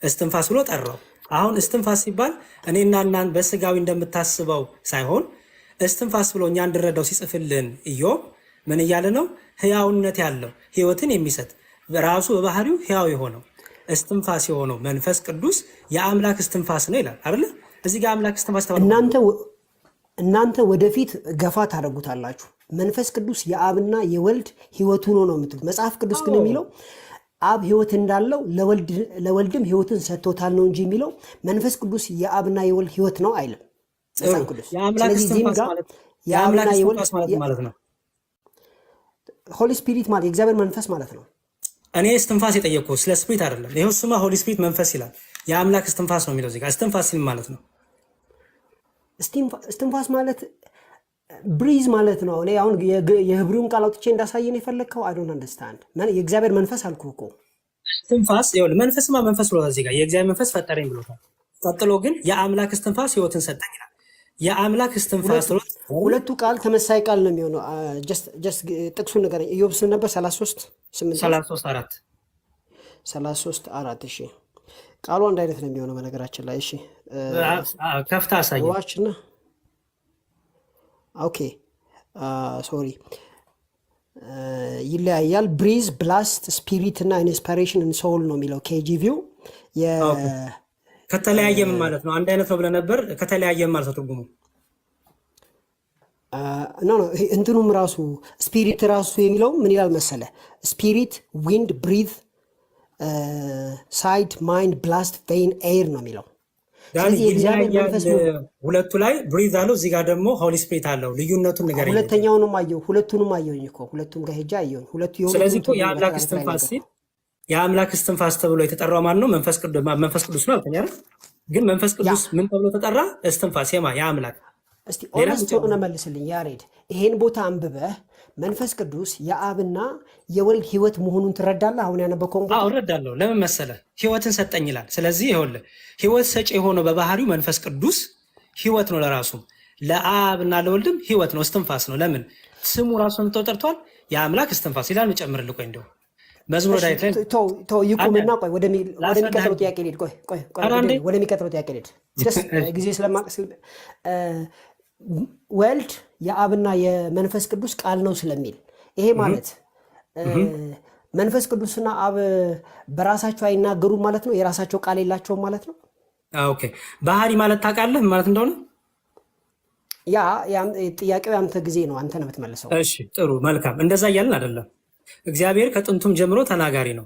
እስትንፋስ ብሎ ጠራው። አሁን እስትንፋስ ሲባል እኔና እናን በስጋዊ እንደምታስበው ሳይሆን እስትንፋስ ብሎ እኛ እንድረዳው ሲጽፍልን ኢዮብ ምን እያለ ነው? ህያውነት ያለው ህይወትን የሚሰጥ ራሱ በባህሪው ህያው የሆነው እስትንፋስ የሆነው መንፈስ ቅዱስ የአምላክ እስትንፋስ ነው ይላል አይደለ? እዚህ ጋር አምላክ እስትንፋስ
እናንተ ወደፊት ገፋ ታደርጉታላችሁ። መንፈስ ቅዱስ የአብና የወልድ ህይወቱ ነው የምትሉት። መጽሐፍ ቅዱስ ግን የሚለው አብ ህይወት እንዳለው ለወልድም ህይወትን ሰጥቶታል ነው እንጂ የሚለው መንፈስ ቅዱስ የአብና የወልድ ህይወት ነው አይልም መጽሐፍ ቅዱስ።
የአምላክ እስትንፋስ ማለት ነው
ሆሊ ስፒሪት ማለት የእግዚአብሔር መንፈስ ማለት ነው።
እኔ እስትንፋስ የጠየቅኩት ስለ ስፒሪት አይደለም። ይኸው ስማ ሆሊ ስፒሪት መንፈስ ይላል። የአምላክ እስትንፋስ ነው የሚለው እዚህ ጋር። እስትንፋስ ሲል ማለት ነው
እስትንፋስ ማለት ብሪዝ ማለት ነው። እኔ አሁን የህብሪውን ቃል አውጥቼ እንዳሳየን የፈለግከው አይ ዶንት አንደርስታንድ። የእግዚአብሔር መንፈስ አልኩህ እኮ።
እስትንፋስ ይኸውልህ፣ መንፈስማ መንፈስ ብሎታል እዚህ ጋር። የእግዚአብሔር መንፈስ ፈጠረኝ ብሎታል። ቀጥሎ ግን የአምላክ እስትንፋስ ህይወትን ሰጠኝ ይላል። የአምላክ እስትንፋስ
ሁለቱ ቃል ተመሳይ ቃል ነው የሚሆነው። ጀስት ጥቅሱን ንገረኝ። ኢዮብ ስንት ነበር? 33:4 እሺ፣ ቃሉ አንድ አይነት ነው የሚሆነው በነገራችን ላይ። እሺ
ከፍታ አሳየኝ።
ኦኬ ሶሪ፣ ይለያያል። ብሪዝ፣ ብላስት፣ ስፒሪት እና ኢንስፓሬሽን ሶል ነው የሚለው ኬጂቪው።
ከተለያየም ማለት ነው። አንድ አይነት ነው ብለህ ነበር። ከተለያየም ማለት ነው ትርጉሙ።
እንትኑም ራሱ ስፒሪት ራሱ የሚለው ምን ይላል መሰለ? ስፒሪት፣ ዊንድ፣ ብሪዝ ሳይድ ማይንድ ብላስት ቬይን ኤር ነው የሚለው። ስለዚህ የእግዚአብሔር መንፈስ
ሁለቱ ላይ ብሪዝ አለው፣ እዚህ ጋር ደግሞ ሆሊ ስፒሪት አለው። ልዩነቱን ንገረኝ።
ሁለተኛውንም አየሁ፣ ሁለቱንም አየሁኝ እኮ ሁለቱም ጋር ሄጄ አየሁኝ። ሁለቱ
ስለዚህ እኮ የአምላክ እስትንፋስ ሲል የአምላክ እስትንፋስ ተብሎ የተጠራው ማን ነው? መንፈስ ቅዱስ ነው አልከኝ አይደል? ግን መንፈስ ቅዱስ ምን ተብሎ ተጠራ? እስትንፋስ የአምላክ።
እስቲ ኦነስት ሆነ መልስልኝ ያሬድ። ይሄን ቦታ አንብበህ መንፈስ ቅዱስ የአብና የወልድ ህይወት መሆኑን ትረዳለህ? አሁን ያነበብከውን ቦታ
እረዳለሁ። ለምን መሰለህ? ህይወትን ሰጠኝ ይላል። ስለዚህ ይኸውልህ ህይወት ሰጪ የሆነው በባህሪው መንፈስ ቅዱስ ህይወት ነው። ለራሱም ለአብና ለወልድም ህይወት ነው፣ እስትንፋስ ነው። ለምን ስሙ ራሱን ተጠርቷል። የአምላክ እስትንፋስ ይላል። መጨመርልህ ቆይ እንደው መዝሙረ ዳዊት ላይ
ተው ይቁምና፣ ቆይ ወደሚቀጥለው ጥያቄ ልሂድ። ቆይ ወደሚቀጥለው ጥያቄ ልሂድ ጊዜ ስለማቀስ ወልድ የአብና የመንፈስ ቅዱስ ቃል ነው ስለሚል ይሄ ማለት መንፈስ ቅዱስና አብ በራሳቸው አይናገሩም ማለት ነው? የራሳቸው ቃል የላቸውም ማለት ነው?
ኦኬ ባህሪ ማለት ታውቃለህ ማለት እንደሆነ
ጥያቄው ያንተ ጊዜ ነው፣ አንተ ነው የምትመልሰው።
እሺ ጥሩ መልካም። እንደዛ እያልን አይደለም። እግዚአብሔር ከጥንቱም ጀምሮ ተናጋሪ ነው።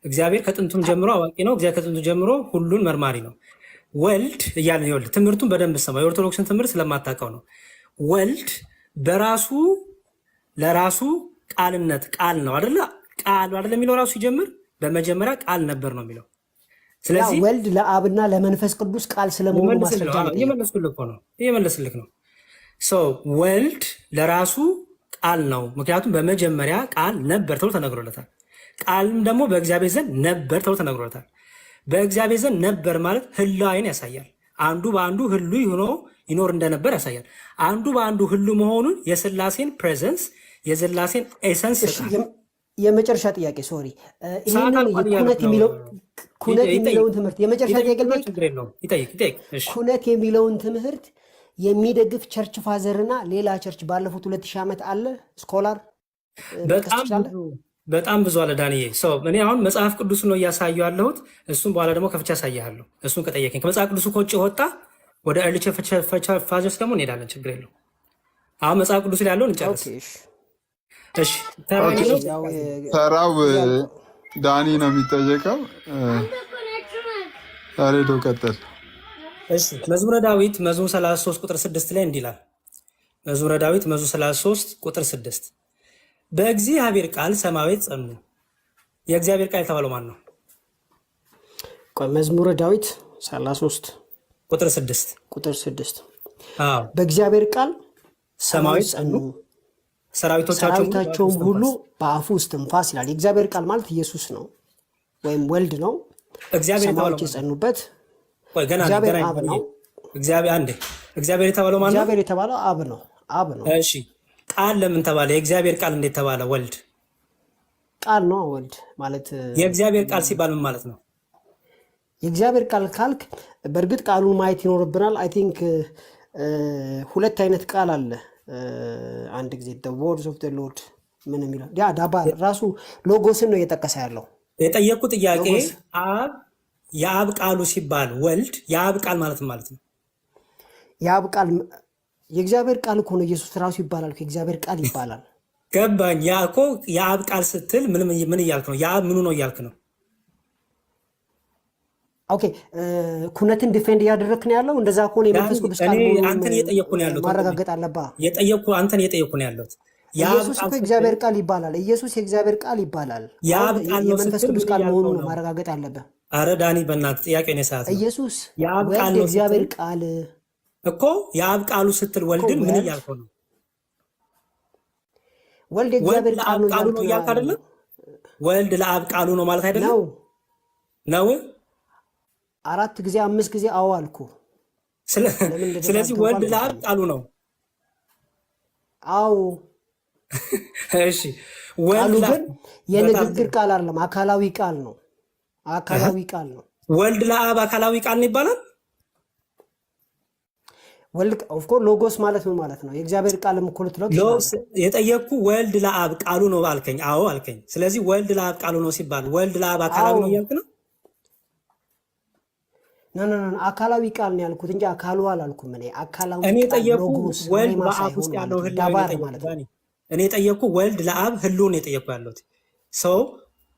እግዚአብሔር ከጥንቱም ጀምሮ አዋቂ ነው። እግዚአብሔር ከጥንቱ ጀምሮ ሁሉን መርማሪ ነው። ወልድ እያልን ይኸውልህ ትምህርቱን በደንብ ሰማ። የኦርቶዶክስን ትምህርት ስለማታውቀው ነው። ወልድ በራሱ ለራሱ ቃልነት ቃል ነው አይደለ? ቃል አይደለ የሚለው ራሱ ይጀምር በመጀመሪያ ቃል ነበር ነው የሚለው። ስለዚህ
ወልድ ለአብና ለመንፈስ ቅዱስ ቃል ስለመሆኑ ማስረጃ
እየመለስልክ ነው። ወልድ ለራሱ ቃል ነው፣ ምክንያቱም በመጀመሪያ ቃል ነበር ተብሎ ተነግሮለታል። ቃልም ደግሞ በእግዚአብሔር ዘንድ ነበር ተብሎ ተነግሮለታል። በእግዚአብሔር ዘንድ ነበር ማለት ህላዌን ያሳያል። አንዱ በአንዱ ህሉ ሆኖ ይኖር እንደነበር ያሳያል። አንዱ በአንዱ ህሉ መሆኑን የስላሴን ፕሬዘንስ የስላሴን ኤሰንስ
የመጨረሻ ጥያቄ ሶሪ፣ ይሄንን ኩነት የሚለውን ትምህርት የመጨረሻ ጥያቄ ኩነት የሚለውን ትምህርት የሚደግፍ ቸርች ፋዘርና ሌላ ቸርች ባለፉት 2000 ዓመት አለ ስኮላር
በጣም ብዙ አለ ዳንዬ። እኔ አሁን መጽሐፍ ቅዱስ ነው እያሳየሁ ያለሁት። እሱም በኋላ ደግሞ ከፍቻ ያሳያለሁ። እሱን ከጠየቀኝ ከመጽሐፍ ቅዱሱ ከውጭ ወጣ ወደ ኤርሊ ቸርች ፋዘርስ ደግሞ እንሄዳለን። ችግር የለው። አሁን መጽሐፍ ቅዱስ ላይ ያለውን እንጨርስ። እሺ
ተራው ዳኒ ነው የሚጠየቀው። ያሬዶ ቀጥል።
እሺ መዝሙረ ዳዊት መዝሙር 33 ቁጥር 6 ላይ እንዲህ ይላል። መዝሙረ ዳዊት መዝሙር 33 ቁጥር 6 በእግዚአብሔር ቃል ሰማያት ጸኑ። የእግዚአብሔር ቃል የተባለው ማን ነው?
መዝሙረ ዳዊት 33
ቁጥር 6
በእግዚአብሔር ቃል
ሰማያት ጸኑ፣
ሰራዊቶቻቸውም ሁሉ በአፉ እስትንፋስ ይላል። የእግዚአብሔር ቃል ማለት ኢየሱስ ነው ወይም ወልድ ነው። ሰማያት የጸኑበት እግዚአብሔር አብ ነው።
እግዚአብሔር የተባለው ማን ነው?
እግዚአብሔር የተባለው አብ ነው።
እሺ ቃል ለምን ተባለ? የእግዚአብሔር ቃል እንዴት ተባለ? ወልድ
ቃል ነው። ወልድ ማለት
የእግዚአብሔር ቃል ሲባል ምን ማለት ነው?
የእግዚአብሔር ቃል ካልክ በእርግጥ ቃሉን ማየት ይኖርብናል። አይ ቲንክ ሁለት አይነት ቃል አለ። አንድ ጊዜ the words of the Lord ምን የሚለው ዳባ ራሱ ሎጎስን ነው እየጠቀሰ ያለው።
የጠየቁ ጥያቄ የአብ ቃሉ ሲባል ወልድ የአብ ቃል ማለት ነው?
የአብ ቃል የእግዚአብሔር ቃል እኮ ነው። ኢየሱስ ራሱ ይባላል፣ የእግዚአብሔር ቃል ይባላል።
ገባኝ። ያ እኮ የአብ ቃል ስትል ምን እያልክ ነው? የአብ ምኑ ነው እያልክ ነው?
ኦኬ ኩነትን ዲፌንድ እያደረክ ነው ያለው። እንደዛ ከሆነ የመንፈስ ቅዱስ ቃል
አንተን እየጠየኩ ነው ያለው።
ማረጋገጥ አለብህ።
አንተን እየጠየኩ ነው ያለው።
ኢየሱስ እኮ የእግዚአብሔር ቃል ይባላል። ኢየሱስ የእግዚአብሔር ቃል ይባላል። የመንፈስ ቅዱስ ቃል መሆኑን ነው ማረጋገጥ አለብህ።
አረ ዳኒ በእናትህ ጥያቄ ነው የሰዓት።
ኢየሱስ ወልድ የእግዚአብሔር ቃል
እኮ የአብ ቃሉ ስትል ወልድን ምን እያልከው ነው?
ወልድ የእግዚአብሔር ቃል
ነው እያልክ አይደለም? ወልድ ለአብ ቃሉ ነው ማለት አይደለም ነው?
4 ጊዜ 5 ጊዜ አዎ አልኩ።
ስለዚህ ወልድ ለአብ ቃሉ ነው።
አዎ
እሺ።
ቃሉ ግን የንግግር ቃል አይደለም፣ አካላዊ ቃል ነው። አካላዊ ቃል ነው።
ወልድ ለአብ አካላዊ ቃል ነው ይባላል።
ወልድ ኦፍ ኮርስ ሎጎስ ማለት ምን ማለት ነው? የእግዚአብሔር ቃል ምኩል ትለው
የጠየቅኩ ወልድ ለአብ ቃሉ ነው አልከኝ። አዎ አልከኝ። ስለዚህ ወልድ ለአብ ቃሉ ነው ሲባል ወልድ ለአብ አካላዊ ነው እያልክ ነው?
ኖ አካላዊ ቃል ነው ያልኩት እንጂ አካሉ አላልኩም።
እኔ የጠየቅኩ ወልድ በአብ ውስጥ ያለው ህልው ማለት ነው። እኔ የጠየቅኩ ወልድ ለአብ ህልው ነው የጠየቅኩ ያለሁት። ሰው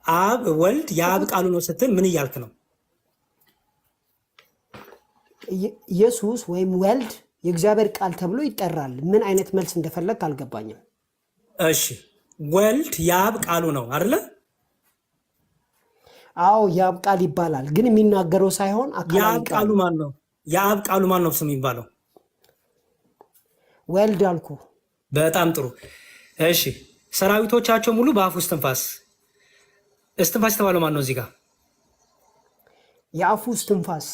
አብ ወልድ የአብ ቃሉ ነው ስትል ምን እያልክ ነው?
ኢየሱስ ወይም ወልድ የእግዚአብሔር ቃል ተብሎ ይጠራል። ምን አይነት መልስ እንደፈለግ አልገባኝም።
እሺ ወልድ የአብ ቃሉ ነው አይደለ?
አዎ የአብ ቃል ይባላል፣ ግን የሚናገረው ሳይሆን አካላዊ
የአብ ቃሉ ማን ነው? የአብ ቃሉ ማን ነው ስም የሚባለው?
ወልድ አልኩ።
በጣም ጥሩ። እሺ ሰራዊቶቻቸው ሙሉ በአፉ እስትንፋስ የተባለው ማን ነው? እዚህ ጋር
የአፉ እስትንፋስ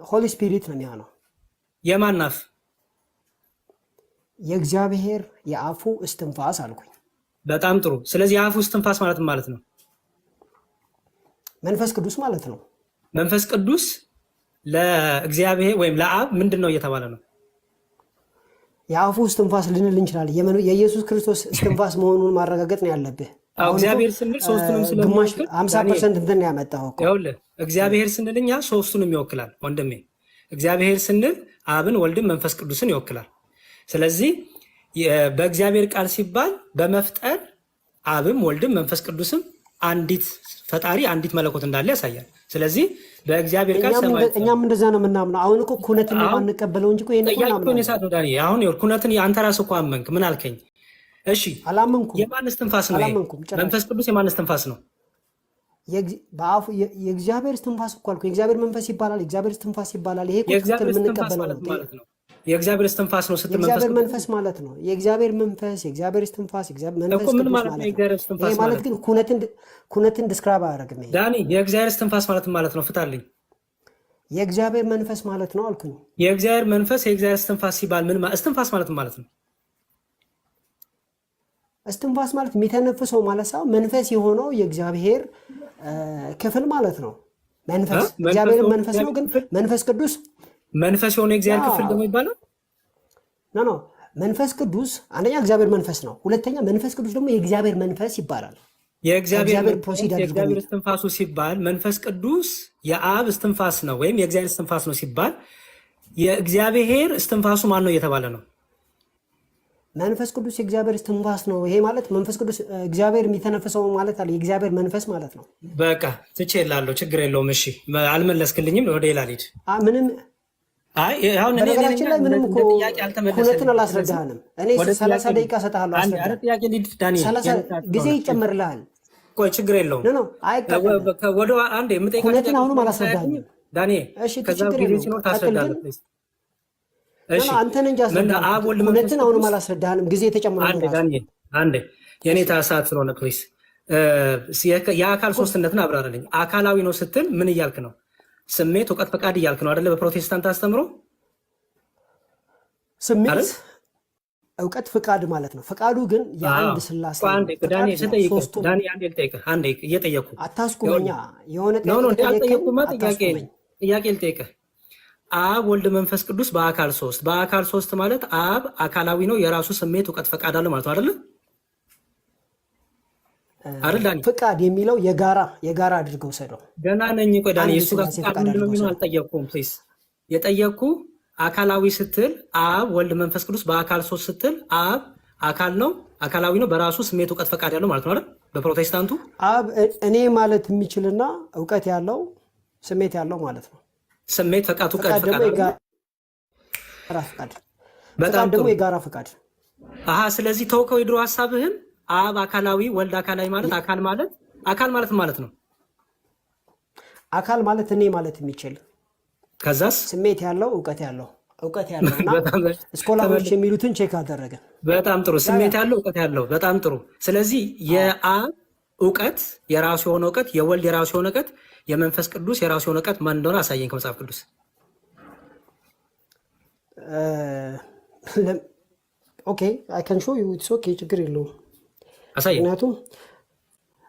ሆሊ ስፒሪት ነው የሚሆነው።
የማን አፍ?
የእግዚአብሔር የአፉ እስትንፋስ አልኩኝ።
በጣም ጥሩ። ስለዚህ የአፉ እስትንፋስ ማለት ነው
መንፈስ ቅዱስ ማለት ነው።
መንፈስ ቅዱስ ለእግዚአብሔር ወይም ለአብ ምንድን ነው እየተባለ ነው?
የአፉ እስትንፋስ ልንል እንችላለን። የኢየሱስ ክርስቶስ እስትንፋስ መሆኑን ማረጋገጥ ነው ያለብህ።
እግዚአብሔር ስንል ሶስቱንም
ግማሽ 50% እንትን ያመጣው እኮ
ይኸውልህ፣ እግዚአብሔር ስንል እኛ ሶስቱንም ይወክላል ወንድሜ። እግዚአብሔር ስንል አብን፣ ወልድን፣ መንፈስ ቅዱስን ይወክላል። ስለዚህ በእግዚአብሔር ቃል ሲባል በመፍጠር አብም ወልድም መንፈስ ቅዱስም አንዲት ፈጣሪ አንዲት መለኮት እንዳለ ያሳያል። ስለዚህ በእግዚአብሔር ቃል
እኛም እንደዛ ነው የምናምነው። አሁን እኮ ኩነትን የማንቀበለው እንጂ
አሁን ኩነትን አንተ ራስህ እኮ አመንክ። ምን አልከኝ? እሺ
አላመንኩም።
የማን እስትንፋስ ነው? መንፈስ ቅዱስ የማን እስትንፋስ ነው?
የእግዚአብሔር እስትንፋስ እኮ አልኩ። የእግዚአብሔር መንፈስ ይባላል፣ የእግዚአብሔር እስትንፋስ ይባላል። ይሄ ትክክል የምንቀበለው
ነው። የእግዚአብሔር እስትንፋስ ነው ስትል
የእግዚአብሔር መንፈስ ማለት ነው። የእግዚአብሔር መንፈስ፣ የእግዚአብሔር እስትንፋስ፣ መንፈስ ቅዱስ ማለት ነው። ይሄ ማለት ግን ኩነትን ዲስክራይብ አያደርግም።
ዳኒ የእግዚአብሔር እስትንፋስ ማለት ነው። ፍታልኝ።
የእግዚአብሔር መንፈስ ማለት ነው አልኩኝ።
የእግዚአብሔር መንፈስ የእግዚአብሔር እስትንፋስ ሲባል ምን እስትንፋስ ማለት ነው?
እስትንፋስ ማለት የሚተነፍሰው ማለት ሳይሆን መንፈስ የሆነው የእግዚአብሔር ክፍል ማለት ነው። መንፈስ እግዚአብሔር መንፈስ ነው፣ ግን መንፈስ ቅዱስ
መንፈስ የሆነ የእግዚአብሔር ክፍል ደግሞ ይባላል።
ኖ መንፈስ ቅዱስ አንደኛ እግዚአብሔር መንፈስ ነው፣ ሁለተኛ መንፈስ ቅዱስ ደግሞ የእግዚአብሔር መንፈስ ይባላል።
የእግዚአብሔር እስትንፋሱ ሲባል መንፈስ ቅዱስ የአብ እስትንፋስ ነው ወይም የእግዚአብሔር እስትንፋስ ነው ሲባል የእግዚአብሔር እስትንፋሱ ማን ነው እየተባለ ነው?
መንፈስ ቅዱስ የእግዚአብሔር እስትንፋስ ነው። ይሄ ማለት መንፈስ ቅዱስ እግዚአብሔር የሚተነፍሰው ማለት አለ የእግዚአብሔር መንፈስ ማለት ነው።
በቃ ትቼላለሁ፣ ችግር የለውም። እሺ አልመለስክልኝም፣ ወደ ሌላ ልሂድ።
ምንም
በነገራችን
ላይ ምንም እኮ ሁለቱን አላስረዳህንም። እኔ 30 ደቂቃ እሰጥሃለሁ፣ ጊዜ ይጨመርልሃል።
ቆይ ችግር የለውም።
ሁለቱን አሁንም አላስረዳህኝም
ዳንኤል። ከዛ ጊዜ ሲኖር ታስረዳለህ።
አንተን እንጂ ሁለቱን አሁንም አላስረዳህንም፣ ጊዜ ተጨምሯል።
አንዴ የኔ ሰዓት ስለሆነ ፕሊስ የአካል ሶስትነትን አብራራልኝ። አካላዊ ነው ስትል ምን እያልክ ነው? ስሜት፣ እውቀት፣ ፈቃድ እያልክ ነው አይደለ? በፕሮቴስታንት አስተምሮ
ስሜት፣ እውቀት፣ ፍቃድ ማለት ነው። ፈቃዱ ግን የአንድ ስላሴ
እየጠየኩ
አታስቁመኛ። የሆነ
ጥያቄ ልጠይቅህ። አብ ወልድ መንፈስ ቅዱስ በአካል ሶስት። በአካል ሶስት ማለት አብ አካላዊ ነው፣ የራሱ ስሜት፣ እውቀት፣ ፈቃድ አለ ማለት ነው አይደለ?
ፍቃድ የሚለው የጋራ አድርገው ሰደው
ገና ነኝ። ቆይ ዳኒ እሱ ጋር ምንድን ነው የሚሆነው? አልጠየቅኩም። ፕሊዝ የጠየቅኩ አካላዊ ስትል አብ ወልድ መንፈስ ቅዱስ በአካል ሶስት ስትል አብ አካል ነው፣ አካላዊ ነው፣ በራሱ ስሜት፣ እውቀት፣ ፈቃድ ያለው ማለት ነው አይደል? በፕሮቴስታንቱ
አብ እኔ ማለት የሚችልና እውቀት ያለው ስሜት ያለው ማለት ነው።
ስሜት፣ ፈቃድ፣ እውቀት፣ ፈቃድ
በጣም ደግሞ የጋራ ፈቃድ።
ስለዚህ ተውከው የድሮ ሀሳብህን አብ አካላዊ ወልድ አካላዊ ማለት አካል ማለት ማለት ነው።
አካል ማለት እኔ ማለት የሚችል
ከዛስ
ስሜት ያለው እውቀት ያለው እና ስኮላሮች የሚሉትን ቼክ አደረገ።
በጣም ጥሩ። ስሜት ያለው እውቀት ያለው በጣም ጥሩ። ስለዚህ የአብ እውቀት የራሱ የሆነ እውቀት፣ የወልድ የራሱ የሆነ እውቀት፣ የመንፈስ ቅዱስ የራሱ የሆነ እውቀት ማን እንደሆነ አሳየኝ ከመጽሐፍ ቅዱስ።
ኦኬ አይ ካን ሾው ዩ ኢትስ ኦኬ፣ ችግር የለውም።
ምክንያቱም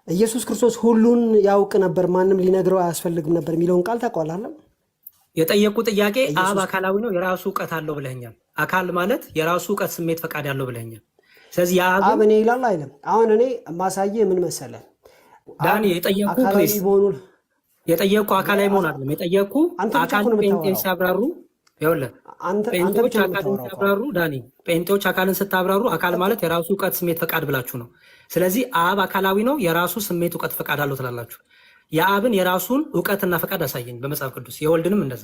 ኢየሱስ ክርስቶስ ሁሉን ያውቅ ነበር፣ ማንም ሊነግረው አያስፈልግም ነበር የሚለውን ቃል ታውቀዋለህ?
የጠየቁ ጥያቄ አብ አካላዊ ነው፣ የራሱ እውቀት አለው ብለኸኛል። አካል ማለት የራሱ እውቀት፣ ስሜት፣ ፈቃድ ያለው ብለኸኛል። ስለዚህ
አብ እኔ ይላል አይልም። አሁን እኔ ማሳየህ ምን መሰለህ
ዳኒ፣ የጠየቁ አካላዊ መሆን አይደለም የጠየቁ አካል ጴንጤን ሲያብራሩ ይኸውልህ
አንተ
ጴንጤዎች
ብቻ ነው
አካልን
የምታወራው እኮ።
ሲያብራሩ ዳኒ፣ ጴንጤዎች አካልን ስታብራሩ አካል ማለት የራሱ እውቀት፣ ስሜት፣ ፈቃድ ብላችሁ ነው። ስለዚህ አብ አካላዊ ነው፣ የራሱ ስሜት፣ እውቀት፣ ፈቃድ አለው ትላላችሁ። የአብን የራሱን እውቀትና ፈቃድ አሳየኝ በመጽሐፍ ቅዱስ። የወልድንም እንደዛ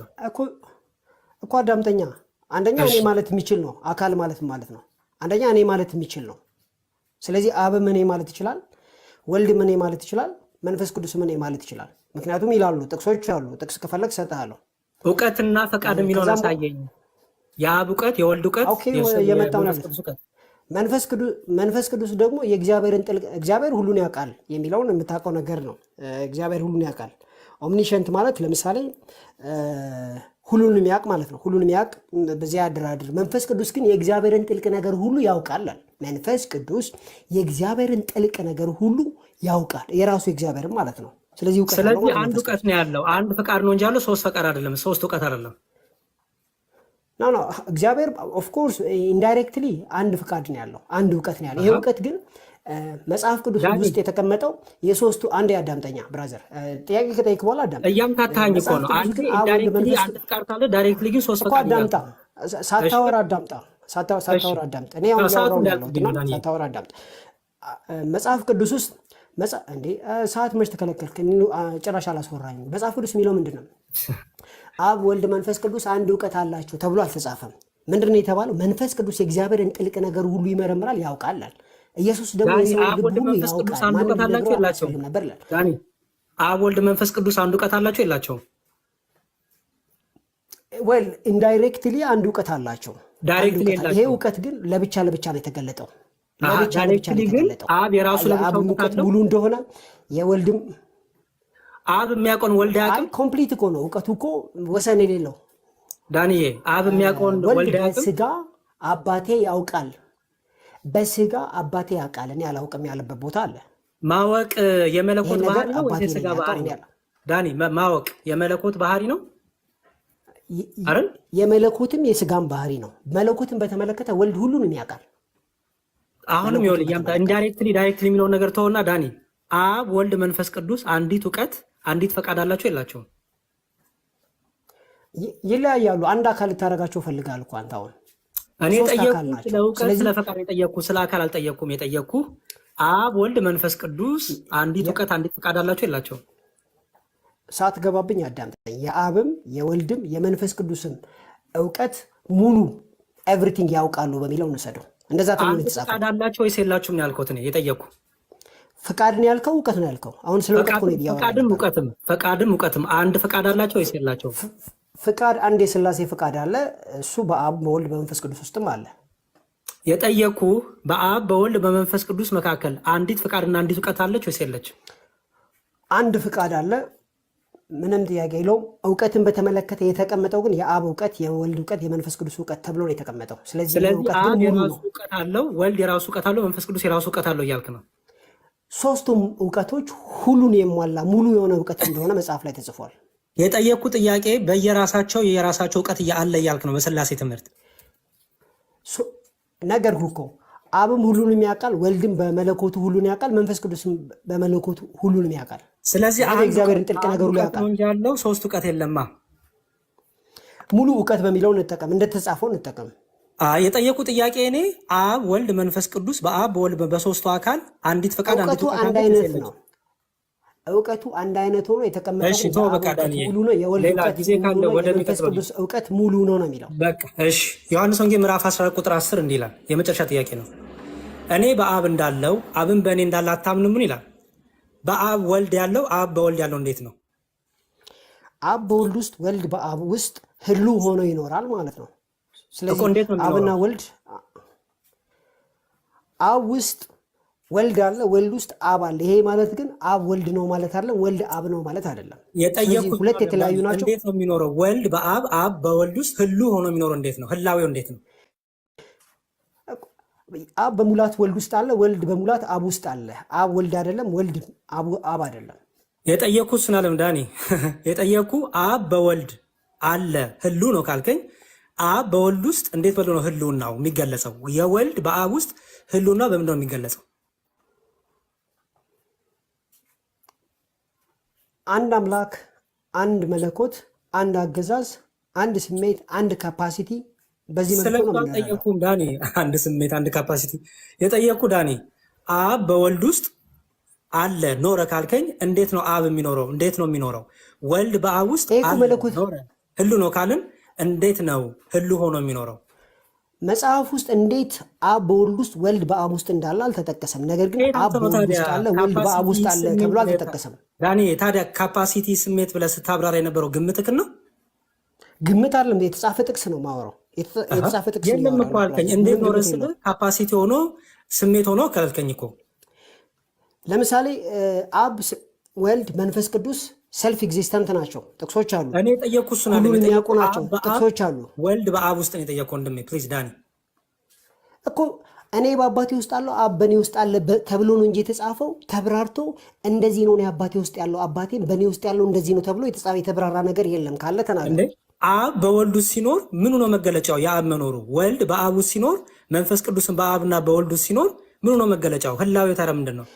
እኮ አዳምጠኛ። አንደኛ እኔ ማለት የሚችል ነው አካል ማለት ነው። አንደኛ እኔ ማለት የሚችል ነው። ስለዚህ አብም እኔ ማለት ይችላል፣ ወልድም እኔ ማለት ይችላል፣ መንፈስ ቅዱስም እኔ ማለት ይችላል። ምክንያቱም ይላሉ ጥቅሶች አሉ። ጥቅስ ከፈለግ እሰጥሃለሁ።
እውቀትና ፈቃድ የሚለውን አሳየኝ። የአብ እውቀት፣ የወልድ እውቀት፣
የመጣውን መንፈስ ቅዱስ ደግሞ የእግዚአብሔርን ጥልቅ እግዚአብሔር ሁሉን ያውቃል የሚለውን የምታውቀው ነገር ነው። እግዚአብሔር ሁሉን ያውቃል። ኦምኒሸንት ማለት ለምሳሌ ሁሉንም ያውቅ ማለት ነው። ሁሉንም ያውቅ በዚያ ያደራድር። መንፈስ ቅዱስ ግን የእግዚአብሔርን ጥልቅ ነገር ሁሉ ያውቃል። መንፈስ ቅዱስ የእግዚአብሔርን ጥልቅ ነገር ሁሉ ያውቃል፣ የራሱ የእግዚአብሔር ማለት ነው። ስለዚህ
አንድ እውቀት ነው ያለው፣ አንድ ፈቃድ ነው እንጂ ያለው ሶስት ፈቃድ አይደለም፣ ሶስት እውቀት አይደለም።
ኖ እግዚአብሔር ኦፍኮርስ ኢንዳይሬክትሊ አንድ ፍቃድ ነው ያለው፣ አንድ እውቀት ነው ያለው። ይሄ እውቀት ግን መጽሐፍ ቅዱስ ውስጥ የተቀመጠው የሶስቱ አንድ ያዳምጠኛ ብራዘር፣ ጥያቄ ከጠይቅ በኋላ አዳምጥ።
እያምታታኝ እኮ ነው። አንድ ኢንዳይሬክትሊ አንድ ፍቃድ ካለ ዳይሬክትሊ ግን ሶስት ፈቃድ ነው።
አዳምጣ፣ ሳታወራ አዳምጣ፣ ሳታወራ አዳምጥ። እኔ አሁን ያወራው ነው፣ ሳታወራ አዳምጥ። መጽሐፍ ቅዱስ ውስጥ እንዴ ሰዓት መች ተከለከልክ? ጭራሽ አላስወራኝም። መጽሐፍ ቅዱስ የሚለው ምንድን ነው? አብ ወልድ መንፈስ ቅዱስ አንድ እውቀት አላቸው ተብሎ አልተጻፈም። ምንድን ነው የተባለው? መንፈስ ቅዱስ የእግዚአብሔርን ጥልቅ ነገር ሁሉ ይመረምራል ያውቃል። ኢየሱስ ደግሞ የሰው ልብ ሁሉ ያውቃል።
አብ ወልድ መንፈስ ቅዱስ አንድ እውቀት አላቸው የላቸውም?
ወል ኢንዳይሬክትሊ አንድ እውቀት አላቸው። ይሄ እውቀት ግን ለብቻ ለብቻ ነው የተገለጠው።
አብ የራሱ
እውቀት ሙሉ እንደሆነ የወልድም
አብ የሚያውቀውን ወልድ ያውቅም።
ኮምፕሊት እኮ ነው እውቀቱ እኮ ወሰን የሌለው
ዳንዬ። አብ የሚያውቀውን ወልድ ያውቅም።
በስጋ አባቴ ያውቃል፣ በስጋ አባቴ ያውቃል፣ እኔ አላውቅም ያለበት ቦታ አለ።
ማወቅ የመለኮት ባህሪ ነው ወይ የስጋ ባህሪ ነው? ዳኒ ማወቅ የመለኮት ባህሪ ነው አይደል?
የመለኮትም የስጋም ባህሪ ነው። መለኮትን በተመለከተ ወልድ ሁሉንም ያውቃል።
አሁንም ይኸውልህ ኢንዳይሬክትሊ ዳይሬክትሊ የሚለውን ነገር ተወውና ዳኒ፣ አብ ወልድ መንፈስ ቅዱስ አንዲት እውቀት አንዲት ፈቃድ አላቸው የላቸውም?
ይለያያሉ። አንድ አካል ልታደርጋቸው ፈልጋል እኮ አንተ። አሁን
እኔ ጠየቅኩህ ስለ እውቀት ስለ ፈቃድ የጠየቅኩህ ስለ አካል አልጠየቅኩም። የጠየቅኩህ አብ ወልድ መንፈስ ቅዱስ አንዲት እውቀት አንዲት ፈቃድ አላቸው የላቸውም?
ሳትገባብኝ አዳምጠኝ። የአብም የወልድም የመንፈስ ቅዱስም እውቀት ሙሉ ኤቭሪቲንግ ያውቃሉ በሚለው እንውሰደው። እንደዛ ተብሎ የተጻፈ
ፈቃድ አላቸው ወይስ የላቸውም ያልኩት ነው። የጠየቅኩህ
ፈቃድ ነው ያልከው እውቀት ነው ያልከው? አሁን ስለ እውቀት ነው ያወራው።
ፈቃድም እውቀትም አንድ ፈቃድ አላቸው ወይስ የላቸውም?
ፈቃድ አንድ የሥላሴ ፈቃድ አለ። እሱ በአብ በወልድ በመንፈስ ቅዱስ ውስጥም አለ።
የጠየቅኩህ በአብ በወልድ በመንፈስ ቅዱስ መካከል አንዲት ፈቃድና አንዲት እውቀት አለች ወይስ የለችም?
አንድ ፈቃድ አለ፣ ምንም ጥያቄ የለውም። እውቀትን በተመለከተ የተቀመጠው ግን የአብ እውቀት፣ የወልድ እውቀት፣ የመንፈስ ቅዱስ እውቀት ተብሎ ነው የተቀመጠው። ስለዚህ
አብ የራሱ እውቀት አለው፣ ወልድ የራሱ እውቀት አለው፣ መንፈስ ቅዱስ የራሱ እውቀት አለው እያልክ ነው።
ሶስቱም እውቀቶች ሁሉን የሟላ ሙሉ የሆነ እውቀት እንደሆነ መጽሐፍ ላይ ተጽፏል።
የጠየቅኩ ጥያቄ በየራሳቸው የራሳቸው እውቀት አለ እያልክ ነው። በስላሴ ትምህርት
ነገርኩህ እኮ አብም ሁሉንም ያውቃል፣ ወልድም በመለኮቱ ሁሉን ያውቃል፣ መንፈስ ቅዱስም በመለኮቱ ሁሉንም ያውቃል።
ስለዚህ
እግዚአብሔርን ጥልቅ ነገር ሁሉ ያውቃል
ያለው ሶስት እውቀት የለማ።
ሙሉ እውቀት በሚለው እንጠቀም፣ እንደተጻፈው እንጠቀም።
የጠየቁ ጥያቄ እኔ አብ ወልድ መንፈስ ቅዱስ በአብ በወልድ በሶስቱ አካል አንዲት ፈቃድ አንዲት
አንድ አይነት ነው። እውቀቱ አንድ አይነት ሆኖ የተቀመጠው ሙሉ ነው። የወልድ መንፈስ ቅዱስ እውቀት ሙሉ ነው ነው የሚለው።
በቃ እሺ፣ ዮሐንስ ወንጌል ምዕራፍ 14 ቁጥር 10 እንዲህ ይላል። የመጨረሻ ጥያቄ ነው። እኔ በአብ እንዳለው አብን በእኔ እንዳለ አታምኑምን ይላል። በአብ ወልድ ያለው አብ በወልድ ያለው እንዴት ነው?
አብ በወልድ ውስጥ ወልድ በአብ ውስጥ ህሉ ሆኖ ይኖራል ማለት ነው። ስለዚህ አብና ወልድ አብ ውስጥ ወልድ አለ፣ ወልድ ውስጥ አብ አለ። ይሄ ማለት ግን አብ ወልድ ነው ማለት አይደለም፣ ወልድ አብ ነው ማለት አይደለም።
የጠየቁት
ሁለት የተለያዩ ናቸው።
እንዴት ነው የሚኖረው? ወልድ በአብ አብ በወልድ ውስጥ ህሉ ሆኖ የሚኖረው እንዴት ነው? ህላዌው እንዴት ነው?
አብ በሙላት ወልድ ውስጥ አለ፣ ወልድ በሙላት አብ ውስጥ አለ። አብ ወልድ አይደለም፣ ወልድ አብ አይደለም።
የጠየኩት ስናለም ዳኒ የጠየኩ አብ በወልድ አለ ህሉ ነው ካልከኝ አብ በወልድ ውስጥ እንዴት ብሎ ነው ህልውናው የሚገለጸው? የወልድ በአብ ውስጥ ህልውና በምንድን ነው የሚገለጸው?
አንድ አምላክ፣ አንድ መለኮት፣ አንድ አገዛዝ፣ አንድ ስሜት፣ አንድ ካፓሲቲ በዚህ መልኩ ነው የምንረዳው።
ስለጠየኩም ዳኒ አንድ ስሜት አንድ ካፓሲቲ የጠየኩ ዳኒ አብ በወልድ ውስጥ አለ ኖረ ካልከኝ እንዴት ነው አብ የሚኖረው? እንዴት ነው የሚኖረው? ወልድ በአብ ውስጥ አለ ኖረ ህሉ ነው ካልን እንዴት ነው ህሉ ሆኖ የሚኖረው?
መጽሐፍ ውስጥ እንዴት አብ በወልድ ውስጥ ወልድ በአብ ውስጥ እንዳለ አልተጠቀሰም። ነገር ግን አብ በወልድ ውስጥ አለ ወልድ በአብ ውስጥ አለ ተብሎ አልተጠቀሰም።
ዳኒ ታዲያ ካፓሲቲ ስሜት ብለህ ስታብራራ የነበረው ግምትክን ነው?
ግምት አይደለም፣ የተጻፈ ጥቅስ ነው ማወራው። የተጻፈ ጥቅስ ነው
የለም እኮ አልከኝ። እንዴት ኖረ ስልህ ካፓሲቲ ሆኖ ስሜት ሆኖ ከልከኝ እኮ።
ለምሳሌ አብ ወልድ መንፈስ ቅዱስ ሰልፍ ኤግዚስተንት ናቸው፣ ጥቅሶች አሉ።
እኔ የጠየቅኩ እሱን አለ
ሁሉን የሚያውቁ ናቸው፣ ጥቅሶች አሉ።
ወልድ በአብ ውስጥ ነው የጠየቅኩ ወንድሜ። ፕሊዝ ዳኒ
እኮ እኔ በአባቴ ውስጥ አለው አብ በእኔ ውስጥ አለ ተብሎ ነው እንጂ የተጻፈው ተብራርቶ እንደዚህ ነው እኔ አባቴ ውስጥ ያለው አባቴም በእኔ ውስጥ ያለው እንደዚህ ነው ተብሎ የተብራራ ነገር የለም። ካለ ተናገር።
አብ በወልድ ውስጥ ሲኖር ምኑ ነው መገለጫው? የአብ መኖሩ። ወልድ በአብ ውስጥ ሲኖር መንፈስ ቅዱስን በአብና በወልድ ውስጥ ሲኖር ምኑ ነው መገለጫው? ህላዌ ታዲያ ምንድን ነው?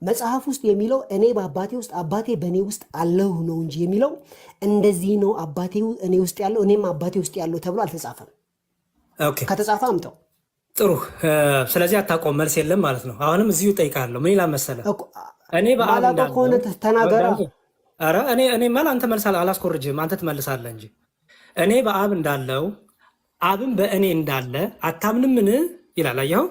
መጽሐፍ ውስጥ የሚለው እኔ በአባቴ ውስጥ አባቴ በእኔ ውስጥ አለሁ ነው እንጂ የሚለው እንደዚህ ነው አባቴ እኔ ውስጥ ያለው እኔም አባቴ ውስጥ ያለው ተብሎ አልተጻፈም። ከተጻፈ አምጠው።
ጥሩ። ስለዚህ አታውቀውም፣ መልስ የለም ማለት ነው። አሁንም እዚሁ እጠይቃለሁ። ምን ይላል መሰለህ? እኔ በአብ
ከሆነ ተናገራ።
ኧረ እኔ ማለት አንተ መልስ አላስኮርጅም፣ አንተ ትመልሳለህ እንጂ እኔ በአብ እንዳለው አብም በእኔ እንዳለ አታምንምን ይላል። አየኸው?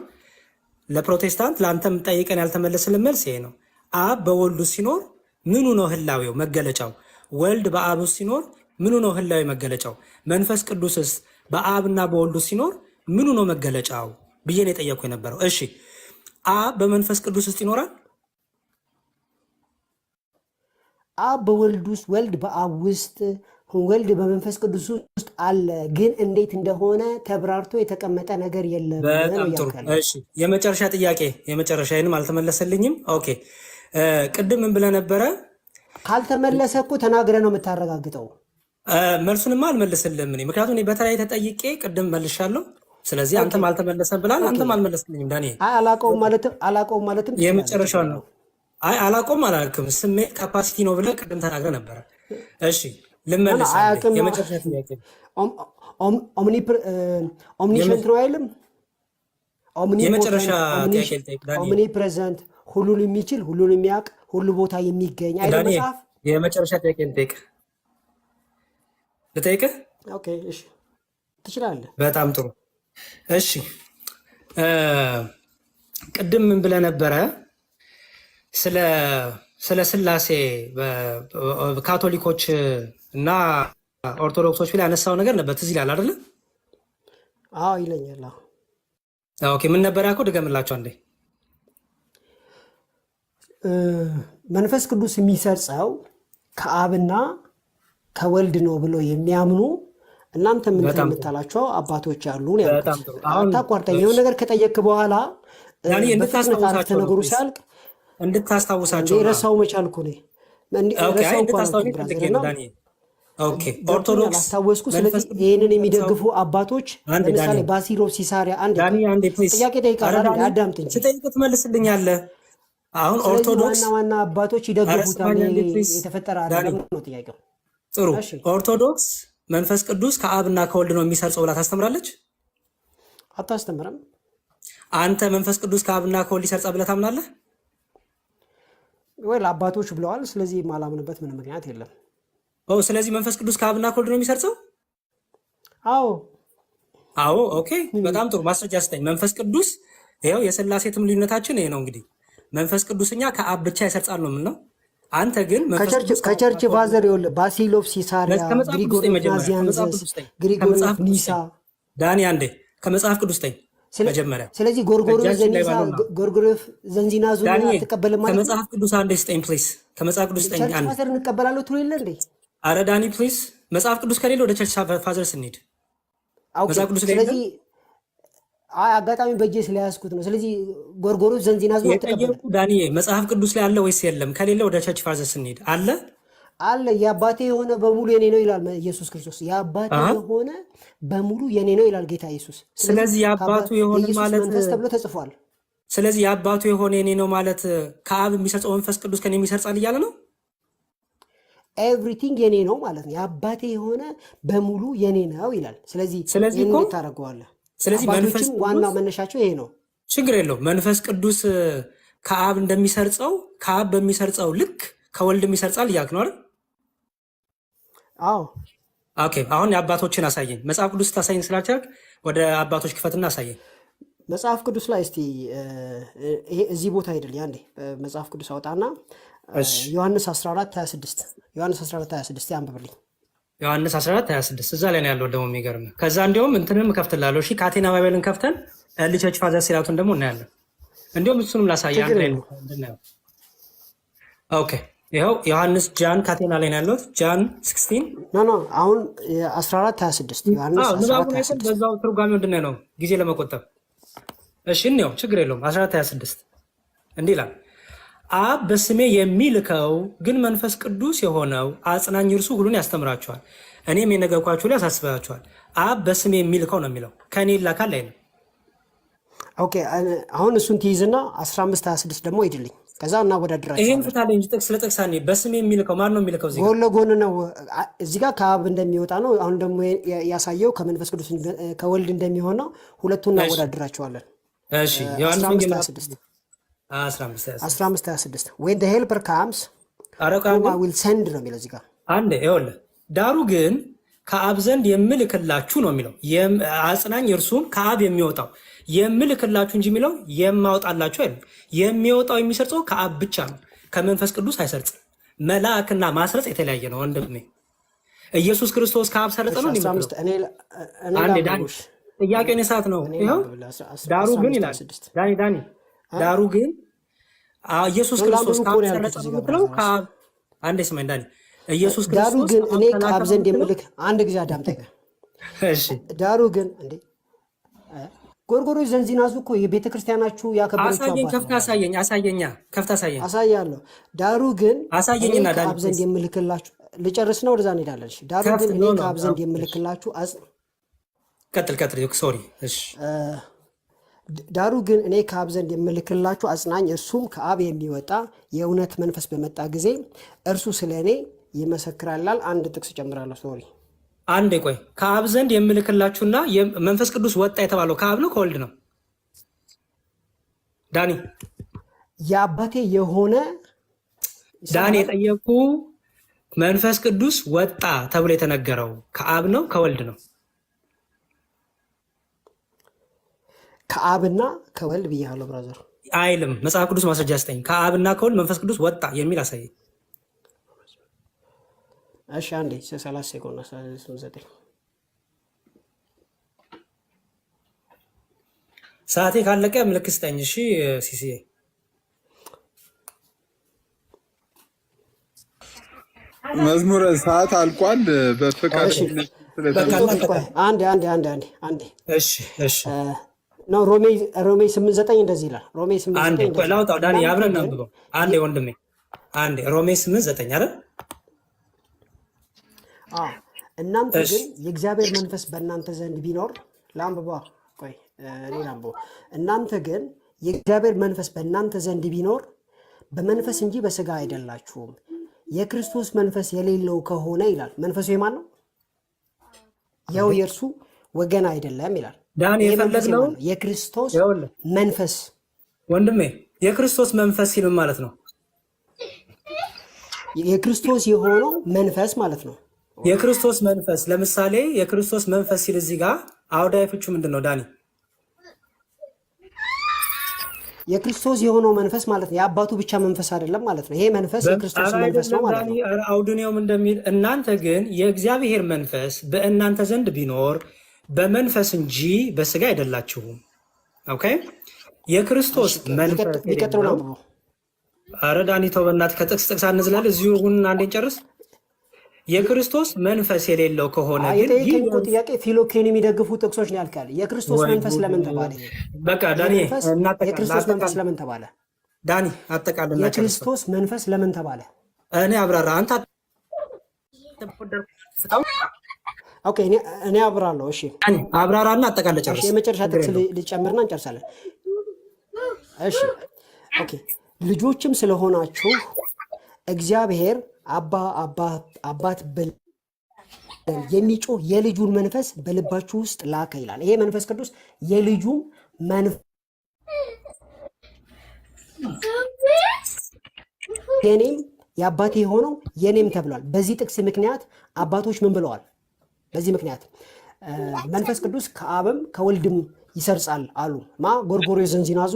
ለፕሮቴስታንት ለአንተም ጠይቀን ያልተመለስልን መልስ ይሄ ነው። አብ በወልዱ ሲኖር ምኑ ነው ህላዌው መገለጫው? ወልድ በአብ ውስጥ ሲኖር ምኑ ነው ህላዌ መገለጫው? መንፈስ ቅዱስስ በአብና በወልዱ ሲኖር ምኑ ነው መገለጫው ብዬ ነው የጠየቅኩ የነበረው። እሺ አብ በመንፈስ ቅዱስ ውስጥ ይኖራል?
አብ በወልድ ውስጥ፣ ወልድ በአብ ውስጥ፣ ወልድ በመንፈስ ቅዱስ ውስጥ አለ። ግን እንዴት እንደሆነ ተብራርቶ የተቀመጠ ነገር የለም።
በጣም ጥሩ። እሺ የመጨረሻ ጥያቄ፣ የመጨረሻዬንም አልተመለሰልኝም። ኦኬ ቅድም ምን ብለህ ነበረ?
ካልተመለሰ እኮ ተናግረህ ነው የምታረጋግጠው።
መልሱንማ አልመልስልህም እኔ፣ ምክንያቱም እኔ በተለይ ተጠይቄ ቅድም መልሻለሁ። ስለዚህ አንተም አልተመለሰም ብላል፣ አንተም አልመለስልኝም። ዳንኤል
አላውቀውም ማለትም
የመጨረሻውን ነው። አይ አላውቀውም አላልክም። ስሜት ካፓሲቲ ነው ብለህ ቅድም ተናግረህ ነበረ። እሺ ልመልስ። የመጨረሻ ጥያቄ
ኦምኒሸንት ነው አይልም?
የመጨረሻ ጥያቄ ልጠይቅ ዳንኤል።
ኦምኒፕሬዘንት፣ ሁሉን የሚችል ሁሉን የሚያውቅ ሁሉ ቦታ የሚገኝ አይደል መጽሐፍ?
የመጨረሻ ጥያቄ ልጠይቅህ?
ኦኬ እሺ ትችላለህ።
በጣም ጥሩ። እሺ ቅድም ምን ብለህ ነበረ? ስለ ስላሴ ካቶሊኮች እና ኦርቶዶክሶች ላይ ያነሳው ነገር ነበር። ትዝ ይላል አይደለ?
አዎ ይለኛል።
ኦኬ ምን ነበር ያልከው? ድገምላቸው አንዴ።
መንፈስ ቅዱስ የሚሰርጸው ከአብና ከወልድ ነው ብሎ የሚያምኑ እናንተ ምን የምታላቸው አባቶች አሉ ነው ያልኩት። አታቋርጠኝ። የሆነ ነገር ከጠየቅ በኋላ በፍጥነት ነገሩ ሲያልቅ
እንድታስታውሳቸው
ረሳው መቻልኩ ነ
ኦርቶዶክስ
አስታወስኩ። ስለዚህ ይህንን የሚደግፉ አባቶች ለምሳሌ ባሲሮስ ሲሳሪያ አንድ ጥያቄ ጠይቃለሁ፣ አዳምጥኝ።
ስጠይቅ ትመልስልኛለህ። አሁን ኦርቶዶክስ
ዋና አባቶች ይደግፉታል። የተፈጠረ አይደለም ነው ጥያቄው።
ጥሩ። ኦርቶዶክስ መንፈስ ቅዱስ ከአብና ከወልድ ነው የሚሰርጸው ብላ ታስተምራለች?
አታስተምርም።
አንተ መንፈስ ቅዱስ ከአብና ከወልድ ይሰርጻል ብለህ ታምናለህ?
ወይ አባቶች ብለዋል። ስለዚህ የማላምንበት ምንም ምክንያት የለም።
ስለዚህ መንፈስ ቅዱስ ከአብና ከወልድ ነው የሚሰርጸው? አዎ። ኦኬ በጣም ጥሩ። ማስረጃ ስጠኝ። መንፈስ ቅዱስ ይኸው የሥላሴ ትም ልዩነታችን ይሄ ነው እንግዲህ። መንፈስ ቅዱስ እኛ ከአብ ብቻ ይሰርጻል ነው የምንለው። አንተ ግን
ከቸርች ፋዘር ይኸውልህ ባሲሎስ ሲሳሪያ፣ ግሪጎሪ ናዚያንዘስ፣ ግሪጎሪ ኒሳ።
ዳኒ አንዴ ከመጽሐፍ ቅዱስ ጠኝ መጀመሪያ።
ስለዚህ ጎርጎሮፍ ዘንዚናዙ አትቀበልም ማለት ነው።
ከመጽሐፍ ቅዱስ አንዴ ስጠኝ ፕሊዝ። ከመጽሐፍ ቅዱስ ጠኝ አንዴ።
ፋዘር እንቀበላለሁ ትሉ የለ እንዴ?
አረ ዳኒ ፕሊዝ። መጽሐፍ ቅዱስ ከሌለ ወደ ቸርች ፋዘር ስንሄድ መጽሐፍ ቅዱስ ላይ
ስለዚህ አጋጣሚ በእጄ ስለያዝኩት ነው። ስለዚህ ጎርጎሮስ ዘንዚናዙ አትቀበልም።
ዳኒ መጽሐፍ ቅዱስ ላይ አለ ወይስ የለም? ከሌለ ወደ ቸርች ፋዘር ስንሄድ አለ
የአባቴ የሆነ በሙሉ የኔ ነው ይላል ኢየሱስ ክርስቶስ። የአባቴ የሆነ በሙሉ የኔ ነው ይላል ጌታ ኢየሱስ።
ስለዚህ የአባቱ የሆነ ማለት
መንፈስ ተብሎ ተጽፏል።
ስለዚህ የአባቱ የሆነ የኔ ነው ማለት ከአብ የሚሰርጸው መንፈስ ቅዱስ ከኔ የሚሰርጻል እያለ ነው።
ኤቭሪቲንግ የኔ ነው ማለት ነው። የአባቴ የሆነ በሙሉ የኔ ነው ይላል። ስለዚህ ይህን እንዴት ታደርገዋለህ? አባቶችም ዋናው መነሻቸው ይሄ ነው።
ችግር የለው። መንፈስ ቅዱስ ከአብ እንደሚሰርጸው ከአብ በሚሰርጸው ልክ ከወልድም ይሰርጻል እያልክ ነው አይደል?
አዎ።
ኦኬ፣ አሁን የአባቶችን አሳየኝ። መጽሐፍ ቅዱስ ታሳየኝ ስላልቻልክ ወደ አባቶች ክፈትና አሳየኝ።
መጽሐፍ ቅዱስ ላይ እስቲ እዚህ ቦታ አይደል ያንዴ መጽሐፍ ቅዱስ አውጣና ዮሐንስ 14:26 ዮሐንስ 14:26 አንብብልኝ።
ዮሐንስ 14:26 እዛ ላይ ነው ያለው። ደግሞ የሚገርም ከዛ እንዲሁም እንትንም ከፍትላለሁ። እሺ ካቴና ባይበልን ከፍተን ልቸች ፋዘር ሲላቱን ደግሞ እናያለን። እንዲሁም እሱንም ላሳየ አንድ ላይ ነው እንድናየው። ኦኬ ይኸው ዮሐንስ ጃን ካቴና ላይ ነው ያለው። ጃን 16
ኖ አሁን 14:26 ዮሐንስ 14:26
በዛው ትርጓሜው እንድናይ ነው ጊዜ ለመቆጠብ። እሺ ነው ችግር የለውም። 14:26 እንዲህ ይላል፣ አብ በስሜ የሚልከው ግን መንፈስ ቅዱስ የሆነው አጽናኝ እርሱ ሁሉን ያስተምራችኋል፣ እኔም የነገርኳችሁ ላይ ያሳስባችኋል። አብ በስሜ የሚልከው ነው የሚለው ከእኔ ይላካል ላይ ነው።
ኦኬ አሁን እሱን ትይዝና 15:26 ደግሞ ይድልኝ ከዛ እናወዳድራቸው።
ይሄን ፍታለኝ እንጂ ጥቅስ ለጥቅስ አኔ በስሜ የሚልከው ማን ነው የሚልከው? እዚህ ጋር
ጎን ለጎን ነው። እዚህ ጋር ከአብ እንደሚወጣ ነው። አሁን ደግሞ ያሳየው ከመንፈስ ቅዱስ ከወልድ እንደሚሆን ነው። ሁለቱን እናወዳድራቸዋለን።
እሺ ዮሐንስ
15:26 when the helper comes whom I will send ነው የሚለው እዚህ ጋር
አንዴ ይኸውልህ። ዳሩ ግን ከአብ ዘንድ የምልክላችሁ ነው የሚለው አጽናኝ እርሱም ከአብ የሚወጣው የምልክላችሁ እንጂ የሚለው የማወጣላችሁ አይደለም። የሚወጣው የሚሰርጸው ከአብ ብቻ ነው፣ ከመንፈስ ቅዱስ አይሰርጽም። መልአክና ማስረጽ የተለያየ ነው ወንድሜ። ኢየሱስ ክርስቶስ ከአብ ሰረጸ ነው የሚለው። አንዴ ዳኒ ጥያቄውን የሰዓት ነው። ይኸው ዳሩ ግን ይላል ዳኒ ዳሩ ግን ኢየሱስ ክርስቶስ ከአብ ሰረጸ ነው የሚለው ከአብ። አንዴ ስማኝ ዳኒ ኢየሱስ ክርስቶስ
ዳሩ ግን እኔ ከአብ ዘንድ የምልክ አንድ ጊዜ አዳምጠኝ።
እሺ ዳሩ
ግን እንዴ ጎርጎሮች ዘንዚናዙ እኮ የቤተ ክርስቲያናችሁ ያከበረችው አባት
አሳየኝ። ከፍታ አሳየኝ። አሳየኛ ከፍታ አሳየኝ።
አሳያለሁ። ዳሩ ግን
አሳየኝና ዳኒ
ከአብ ዘንድ የምልክላችሁ ልጨርስ ነው፣ ወደዛ እንሄዳለን። እሺ ዳሩ ግን እኔ ከአብ ዘንድ የምልክላችሁ
ቀጥል። ሶሪ እሺ
ዳሩ ግን እኔ ከአብ ዘንድ የምልክላችሁ አጽናኝ እርሱም ከአብ የሚወጣ የእውነት መንፈስ በመጣ ጊዜ እርሱ ስለ እኔ ይመሰክራላል። አንድ ጥቅስ ጨምራለሁ። ሶሪ
አንዴ ቆይ። ከአብ ዘንድ የምልክላችሁና መንፈስ ቅዱስ ወጣ የተባለው ከአብ ነው ከወልድ ነው? ዳኒ
የአባቴ የሆነ
ዳኒ የጠየቁ መንፈስ ቅዱስ ወጣ ተብሎ የተነገረው ከአብ ነው ከወልድ ነው?
ከአብና ከወልድ ብያለሁ ብራዘር።
አይልም መጽሐፍ ቅዱስ ማስረጃ ስጠኝ። ከአብና ከወልድ መንፈስ ቅዱስ ወጣ የሚል አሳየኝ።
እሺ አንዴ 30 ሴኮንድ 9
ሰዓቴ ካለቀ ምልክት ስጠኝ። እሺ ሲሲዬ
መዝሙረ ሰዓት አልቋል። በፍቃድ
አንዴ
እሺ
ነው ሮሜ 8:9 እንደዚህ ይላል። ሮሜ 8:9
አንዴ ቆይ ላውጣው። ዳኒ አብረን እናንብበው። አንዴ ወንድሜ አንዴ ሮሜ 8:9 አይደል?
እናንተ ግን የእግዚአብሔር መንፈስ በእናንተ ዘንድ ቢኖር ላምብባ ቆይ እኔ ላምብባ። እናንተ ግን የእግዚአብሔር መንፈስ በእናንተ ዘንድ ቢኖር በመንፈስ እንጂ በስጋ አይደላችሁም። የክርስቶስ መንፈስ የሌለው ከሆነ ይላል። መንፈሱ የማን ነው? ያው የእርሱ ወገን አይደለም ይላል።
ዳኒ የፈለግነው
የክርስቶስ መንፈስ
ወንድሜ፣ የክርስቶስ መንፈስ ሲል ማለት ነው
የክርስቶስ የሆነው መንፈስ ማለት ነው።
የክርስቶስ መንፈስ ለምሳሌ የክርስቶስ መንፈስ ሲል እዚህ ጋር አውዳዊ ፍቹ ምንድን ነው ዳኒ?
የክርስቶስ የሆነው መንፈስ ማለት ነው። የአባቱ ብቻ መንፈስ አይደለም ማለት ነው። ይሄ መንፈስ የክርስቶስ መንፈስ ነው ማለት ነው።
አውዱኔውም እንደሚል እናንተ ግን የእግዚአብሔር መንፈስ በእናንተ ዘንድ ቢኖር በመንፈስ እንጂ በስጋ አይደላችሁም። ኦኬ የክርስቶስ መንፈስ
ሊቀጥሉ ነው።
ኧረ ዳኒ ተው በእናትህ ከጥቅስ አንዝላል። እዚሁ ሁን አንዴን ጨርስ። የክርስቶስ መንፈስ የሌለው ከሆነ ግን
ይሄ ጥያቄ ፊሎኬን የሚደግፉ ጥቅሶች ነው ያልካል። የክርስቶስ መንፈስ ለምን ተባለ?
በቃ ዳኒ
የክርስቶስ መንፈስ ለምን ተባለ?
ዳኒ አጠቃለና
የክርስቶስ መንፈስ ለምን ተባለ?
እኔ አብራራ አንተ
ኦኬ እኔ አብራራለሁ። እሺ
አብራራና አጠቃለ ጨርስ።
የመጨረሻ ጥቅስ ልጨምርና እንጨርሳለን። እሺ ኦኬ ልጆችም ስለሆናችሁ እግዚአብሔር አባት የሚጮህ የልጁን መንፈስ በልባችሁ ውስጥ ላከ ይላል። ይሄ መንፈስ ቅዱስ የልጁ መንፈስ የኔም የአባቴ የሆነው የኔም ተብሏል። በዚህ ጥቅስ ምክንያት አባቶች ምን ብለዋል? በዚህ ምክንያት መንፈስ ቅዱስ ከአብም ከወልድም ይሰርጻል አሉ። ጎርጎርዮስ ዘንዚናዙ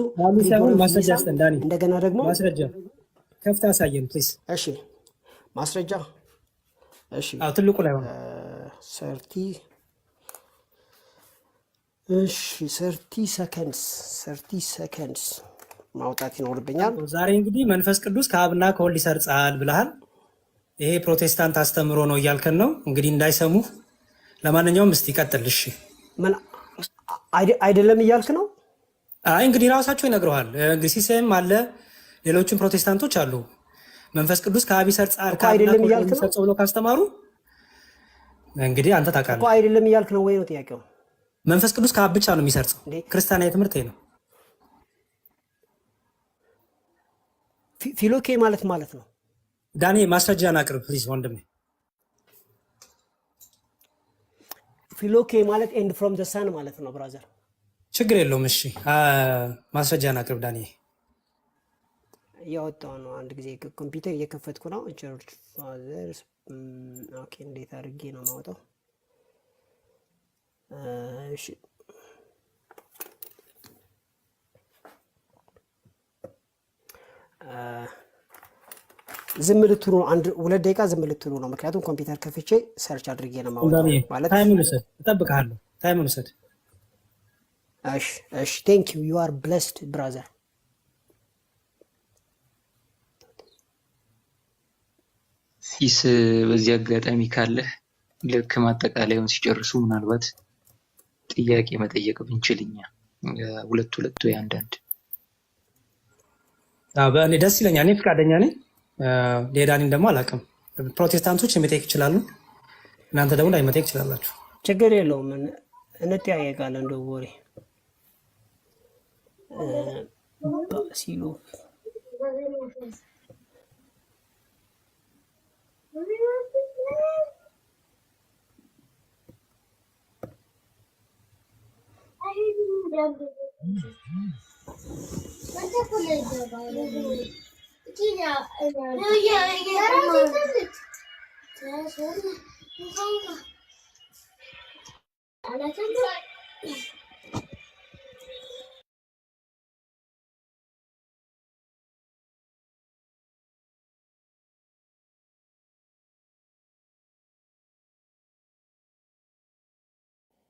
እንደገና ደግሞ
ማስረጃ ከፍታ አሳየን ፕሊዝ።
እሺ ማስረጃ እሺ
ትልቁ ላይ ሆነ
ሰርቲ ሰከንድስ ማውጣት ይኖርብኛል።
ዛሬ እንግዲህ መንፈስ ቅዱስ ከአብና ከወልድ ይሰርጻል ብለሃል። ይሄ ፕሮቴስታንት አስተምሮ ነው እያልከን ነው እንግዲህ እንዳይሰሙ። ለማንኛውም እስቲ ቀጥል። እሺ
ምን አይደለም እያልክ ነው?
አይ እንግዲህ ራሳቸው ይነግረዋል። እንግዲህ ሲሴም አለ ሌሎችም ፕሮቴስታንቶች አሉ መንፈስ ቅዱስ ከአብ ይሰርጻል
አይደለም እያልክ ነው
ብለው ካስተማሩ እንግዲህ አንተ ታውቃለህ
እኮ አይደለም እያልክ ነው ወይ ነው ጥያቄው?
መንፈስ ቅዱስ ከአብ ብቻ ነው የሚሰርጸው። ክርስቲያናዊ ትምህርት ነው።
ፊሎኬ ማለት ነው።
ዳኒ ማስረጃን አቅርብ ፕሊዝ ወንድሜ።
ፊሎኬ ማለት ኤንድ ፍሮም ዘ ሳን ማለት ነው ብራዘር።
ችግር የለውም። እሺ ማስረጃን አቅርብ ዳኒ።
እያወጣሁ ነው። አንድ ጊዜ ኮምፒውተር እየከፈትኩ ነው። ቸርች ፋዘርስ ኦኬ። እንዴት አድርጌ ነው የማወጣው? እሺ ዝም ልትሉ ነው። 2 ደቂቃ ዝም ልትሉ ነው። ምክንያቱም ኮምፒውተር ከፍቼ ሰርች አድርጌ ነው የማወጣው ማለት
ታይም ልውሰድ። እጠብቅሃለሁ። ታይም ልውሰድ።
እሺ ቴንክ ዩ ዩ አር ብለስድ ብራዘር።
ሲስ በዚህ አጋጣሚ ካለህ ልክ ማጠቃለያውን ሲጨርሱ ምናልባት ጥያቄ መጠየቅ ብንችልኛ ሁለት ወይ አንዳንድ
በእኔ ደስ ይለኛል። እኔ ፈቃደኛ ነኝ። ሌዳኒን ደግሞ አላውቅም። ፕሮቴስታንቶች መጠየቅ ይችላሉ፣ እናንተ ደግሞ ላይ መጠየቅ ይችላላችሁ።
ችግር የለውም። እንጠያየቃለን። እንደው ወሬ ሲሉ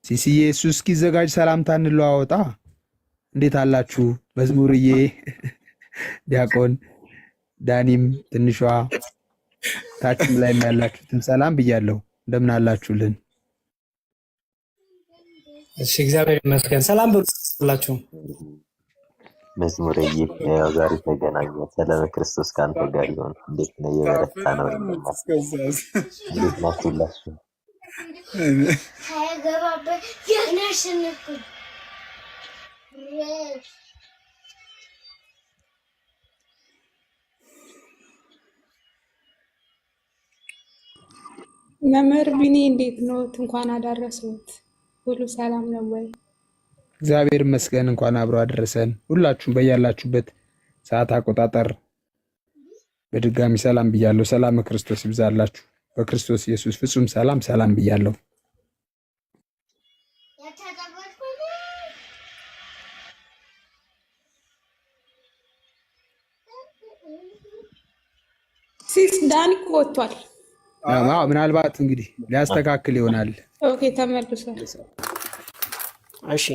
ሲሲዬ እሱ እስኪዘጋጅ ሰላምታ እንለዋወጣ። እንዴት አላችሁ? መዝሙርዬ፣ ዲያቆን ዳኒም፣ ትንሿ ታችም ላይ ያላችሁትም ሰላም ብያለሁ። እንደምን አላችሁልን?
እሺ እግዚአብሔር ይመስገን። ሰላም ብላችሁ
መዝሙርዬ፣ ያው ዛሬ ተገናኘ። ሰላም ክርስቶስ ካንተ ጋር ይሁን። እንዴት ነው? የበረታ ነው። እንዴት ናችሁላችሁ?
መምህር ቢኒ እንዴት ኖት? እንኳን አደረሰዎት። ሁሉ ሰላም ነው ወይ?
እግዚአብሔር ይመስገን። እንኳን አብሮ አደረሰን። ሁላችሁም በያላችሁበት ሰዓት አቆጣጠር በድጋሚ ሰላም ብያለሁ። ሰላም ክርስቶስ ይብዛላችሁ። በክርስቶስ ኢየሱስ ፍጹም ሰላም ብያለሁ።
ሲስ ዳኒ ወጥቷል።
ምናልባት እንግዲህ ሊያስተካክል ይሆናል።
ኦኬ ተመልሷል።
እሺ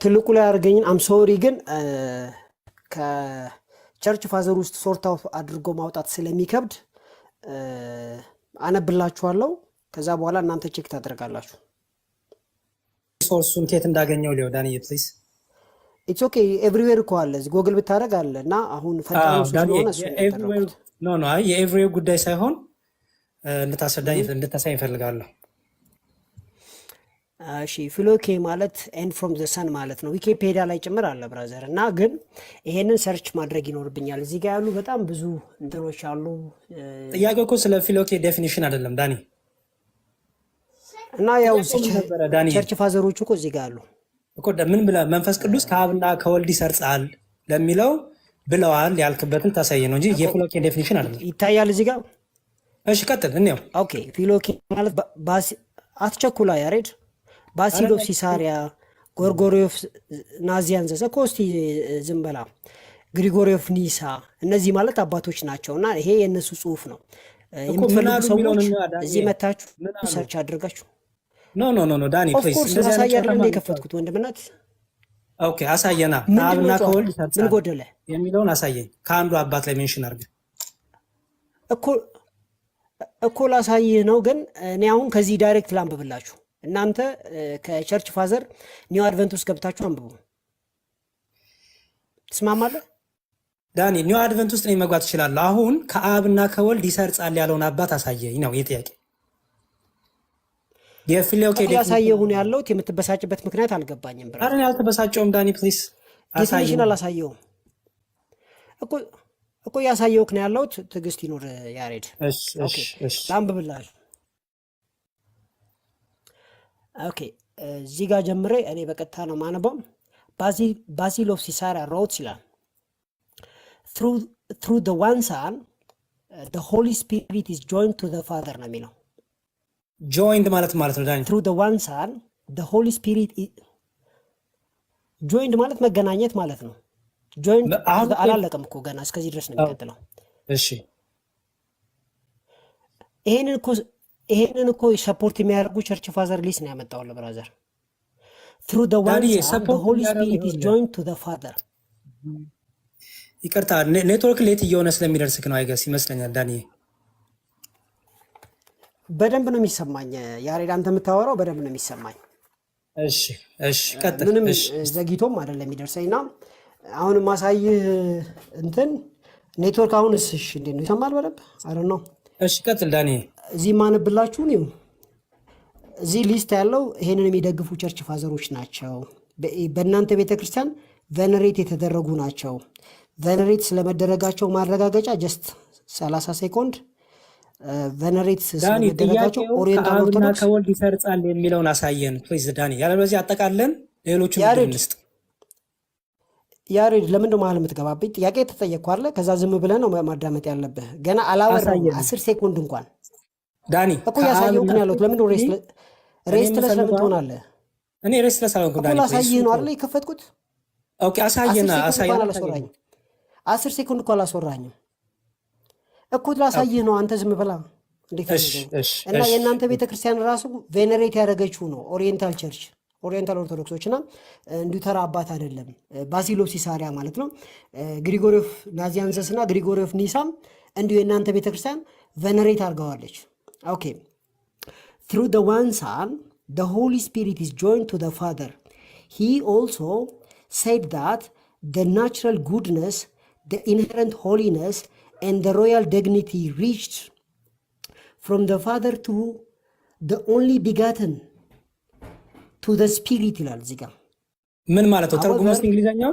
ትልቁ ላይ አድርገኝ። አምሶሪ ግን ከቸርች ፋዘር ውስጥ ሶርት አውት አድርጎ ማውጣት ስለሚከብድ አነብላችኋለሁ። ከዛ በኋላ እናንተ ቼክ ታደርጋላችሁ።
ሶርሱን ከየት እንዳገኘው ሊው ዳኒ ፕሊዝ።
ኢትስ ኦኬ ኤቭሪዌር እኮ አለ። እዚህ ጎግል ብታደርግ አለ እና አሁን ፈጣኑ ስለሆነ
ኖ የኤቭሪዌር ጉዳይ ሳይሆን እንድታሳይ እፈልጋለሁ።
እሺ ፊሎኬ ማለት ኤንድ ፍሮም ዘ ሰን ማለት ነው። ዊኪፔዲያ ላይ ጭምር አለ ብራዘር። እና ግን ይሄንን ሰርች ማድረግ ይኖርብኛል። እዚህ ጋር ያሉ በጣም ብዙ እንትኖች አሉ።
ጥያቄው እኮ ስለ ፊሎኬ ዴፊኒሽን አይደለም ዳኒ።
እና ያው ቸርች ፋዘሮቹ እኮ እዚህ ጋር አሉ
እኮ ምን ብለህ መንፈስ ቅዱስ ከአብና ከወልድ ይሰርጻል ለሚለው ብለዋል ያልክበትን ታሳየ ነው እንጂ የፊሎኬ ዴፊኒሽን አይደለም።
ይታያል እዚህ ጋር።
እሺ ቀጥል እንየው።
ኦኬ ፊሎኬ ማለት አትቸኩላ ያሬድ ባሲል ኦፍ ሲሳሪያ፣ ጎርጎሪ ኦፍ ናዚያንዘስ እኮ እስቲ ዝም በላ፣ ግሪጎሪ ኦፍ ኒሳ፣ እነዚህ ማለት አባቶች ናቸው። እና ይሄ የእነሱ ጽሁፍ ነው። የምትፈልጉ ሰዎች እዚህ መታችሁ ሰርች አድርጋችሁ
ኖ ዳኒ
ኦፍኮርስ ማሳያ አይደለም የከፈትኩት ወንድምናት።
ኦኬ አሳየና ከአብና ከወልድ ይሰርጻል
ምን ጎደለ
የሚለውን አሳየኝ። ከአንዱ አባት ላይ ሜንሽን አድርገህ
እኮ ላሳይህ ነው። ግን እኔ አሁን ከዚህ ዳይሬክት ላንብብላችሁ። እናንተ ከቸርች ፋዘር ኒው አድቨንት ውስጥ ገብታችሁ አንብቡ። ትስማማለህ
ዳኒ? ኒው አድቨንት ውስጥ ነው መግባት ይችላል። አሁን ከአብና ከወልድ ይሰርጻል ያለውን አባት አሳየኝ ነው የጥያቄ። የፊሎኬ
ያሳየሁን ያለሁት የምትበሳጭበት ምክንያት አልገባኝም።
ብራ አረን ያልተበሳጨውም ዳኒ ፕሊዝ
ዴፊኒሽን አላሳየሁም እኮ ያሳየሁክ ነው ያለሁት። ትዕግስት ይኖር ያሬድ። እሺ ላንብብልህ። ኦኬ እዚህ ጋር ጀምሬ እኔ በቀጥታ ነው ማነበው። ባሲል ኦፍ ሲሳሪያ ሮት ይላል through the one son the holy spirit is joined to the father ነው የሚለው።
joined ማለት ነው ዳኒ።
through the one son the holy spirit is joined ማለት መገናኘት ማለት ነው። joined አላለቀም እኮ ገና እስከዚህ ድረስ ነው የሚቀጥለው።
እሺ
ይሄንን እኮ ሰፖርት የሚያደርጉ ቸርች ፋዘር ሊስት ነው ያመጣው ለብራዘር። through the one son the holy spirit is joined to the father።
ይቅርታ ኔትወርክ ሌት እየሆነ ስለሚደርስክ ነው አይገስ ይመስለኛል ዳኒ።
በደንብ ነው የሚሰማኝ ያሬድ፣ አንተ የምታወራው በደንብ ነው የሚሰማኝ።
እሺ ቀጥል።
ምንም ዘግይቶም አይደለም የሚደርሰኝና አሁን ማሳይህ እንትን ኔትወርክ አሁንስ እሺ እንዴት ነው ይሰማል በደንብ? አረ ነው። እሺ
ቀጥል ዳኒ።
እዚህ ማነብላችሁ ነው እዚህ ሊስት ያለው ይሄንን የሚደግፉ ቸርች ፋዘሮች ናቸው። በእናንተ ቤተክርስቲያን ቬነሬት የተደረጉ ናቸው። ቬነሬት ስለመደረጋቸው ማረጋገጫ ጀስት 30 ሴኮንድ። ቬነሬት ስለመደረጋቸው ኦሪየንታል ኦርቶዶክስ
ከወልድ ይሰርጻል የሚለውን አሳየን ፕሊዝ ዳኒ። ያለበለዚያ አጠቃለን ሌሎቹን እንስጥ።
ያሬድ ለምን ነው መሀል የምትገባብኝ? ጥያቄ ተጠየቅኩ አይደል? ከዛ ዝም ብለህ ነው ማዳመጥ ያለብህ። ገና አላወራም 10 ሴኮንድ እንኳን
ዳኒ
እኮ ያሳየውክ ነው ያለሁት። ለምን ነው ሬስትለስ ለምን ትሆናለህ?
እኔ ሬስትለስ አልሆንኩም ዳኒ።
ላሳይህ ነው አይደል የከፈትኩት?
ኦኬ አሳየና
10 ሴኮንድ እኮ አላስወራኝም እኮ ላሳይህ ነው። አንተ ዝም ብላ እንዴት ነው? እና የእናንተ ቤተክርስቲያን ራሱ ቬነሬት ያደረገችው ነው ኦሪየንታል ቸርች፣ ኦሪየንታል ኦርቶዶክሶች እና እንዲሁ ተራ አባት አይደለም። ባሲል ኦፍ ሲሳሪያ ማለት ነው። ግሪጎሪ ኦፍ ናዚያንዘስ እና ግሪጎሪ ኦፍ ኒሳም እንዲሁ የእናንተ ቤተክርስቲያን ቬነሬት አድርገዋለች። ኦኬ through the one son the holy spirit is joined to the father. He also said that the natural goodness, the inherent holiness and the royal dignity reached from the father to the only begotten to the spirit ይላል እዚህ ጋር።
ምን ማለት ነው? ተርጉመስ እንግሊዘኛው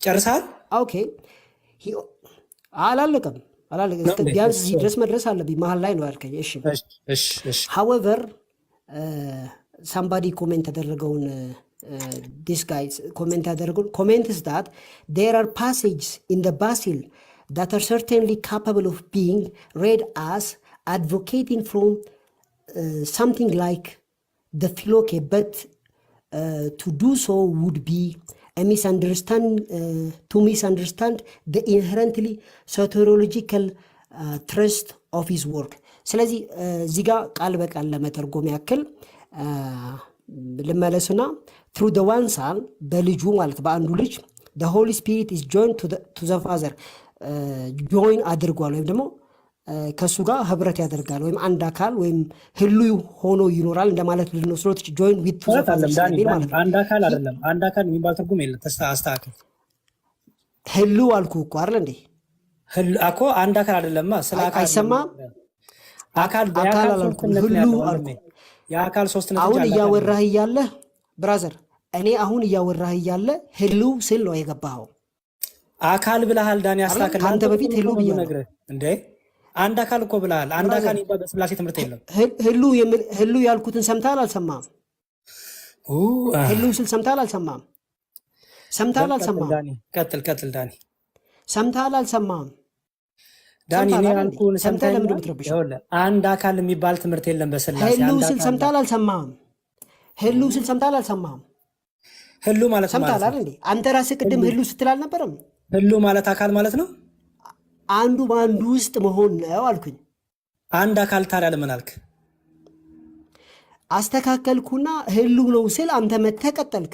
ጨርሳል?
ኦኬ አላለቀም ቢያንስ እዚህ ድረስ መድረስ አለብኝ። መሀል ላይ ነው ያልከኝ። እሺ however somebody comment ያደረገውን this guy comment ያደረገውን comment is that there are passages in the Basil that are certainly capable of being read as advocating from something like the Philoke, but to do so would be to misunderstand the inherently soteriological thrust of his work. ስለዚህ እዚህ ጋር ቃል በቃል ለመተርጎም ያክል ልመለስና through the one son በልጁ ማለት በአንዱ ልጅ the Holy Spirit is joined to the Father join አድርጓል ወይም ደግሞ ከሱ ጋር ህብረት ያደርጋል ወይም አንድ አካል ወይም ህሉ ሆኖ ይኖራል እንደማለት ልንወስደው join with the Father ማለት ነው።
አንድ አካል አይደለም። አንድ አካል የሚባል ትርጉም የለም። አስተካክል።
ህሉ አልኩህ እኮ አይደል እንዴ?
ህሉ እኮ አንድ አካል አይደለማ። ስለ አካል
አይሰማም። አካል አላልኩም፣ ህሉ አልኩህ።
የአካል ሶስትነት
አሁን እያወራህ እያለ ብራዘር፣ እኔ አሁን እያወራህ እያለ ህልው ስል ነው የገባኸው።
አካል ብለሃል ዳኒ። አስተካክል።
ከአንተ በፊት ህልው ብያለሁ
እንዴ? አንድ አካል እኮ ብለሃል። አንድ አካል ይባል በስላሴ ትምህርት የለም።
ህልው ያልኩትን ሰምተሃል አልሰማም? ህልው ስል ሰምተሃል አልሰማም? ሰምተሃል አልሰማም?
ቀጥል ዳኒ።
ሰምተሃል አልሰማም?
ዳኒ እኔ ያልኩህን ሰምተህ ለምን ትረብሻለህ? አንድ አካል የሚባል ትምህርት የለም በስላሴ።
ህልው ስል ሰምተሃል አልሰማም? ህልው ስል ሰምተሃል አልሰማም?
ህልው ማለት
ሰምተሃል አይደል? አንተ ራስህ ቅድም ህልው ስትል አልነበረም?
ህልው ማለት አካል ማለት ነው።
አንዱ በአንዱ ውስጥ መሆን ነው አልኩኝ።
አንድ አካል ታዲያ ለምን አልክ?
አስተካከልኩና ህልው ነው ስል አንተ መተህ ቀጠልክ።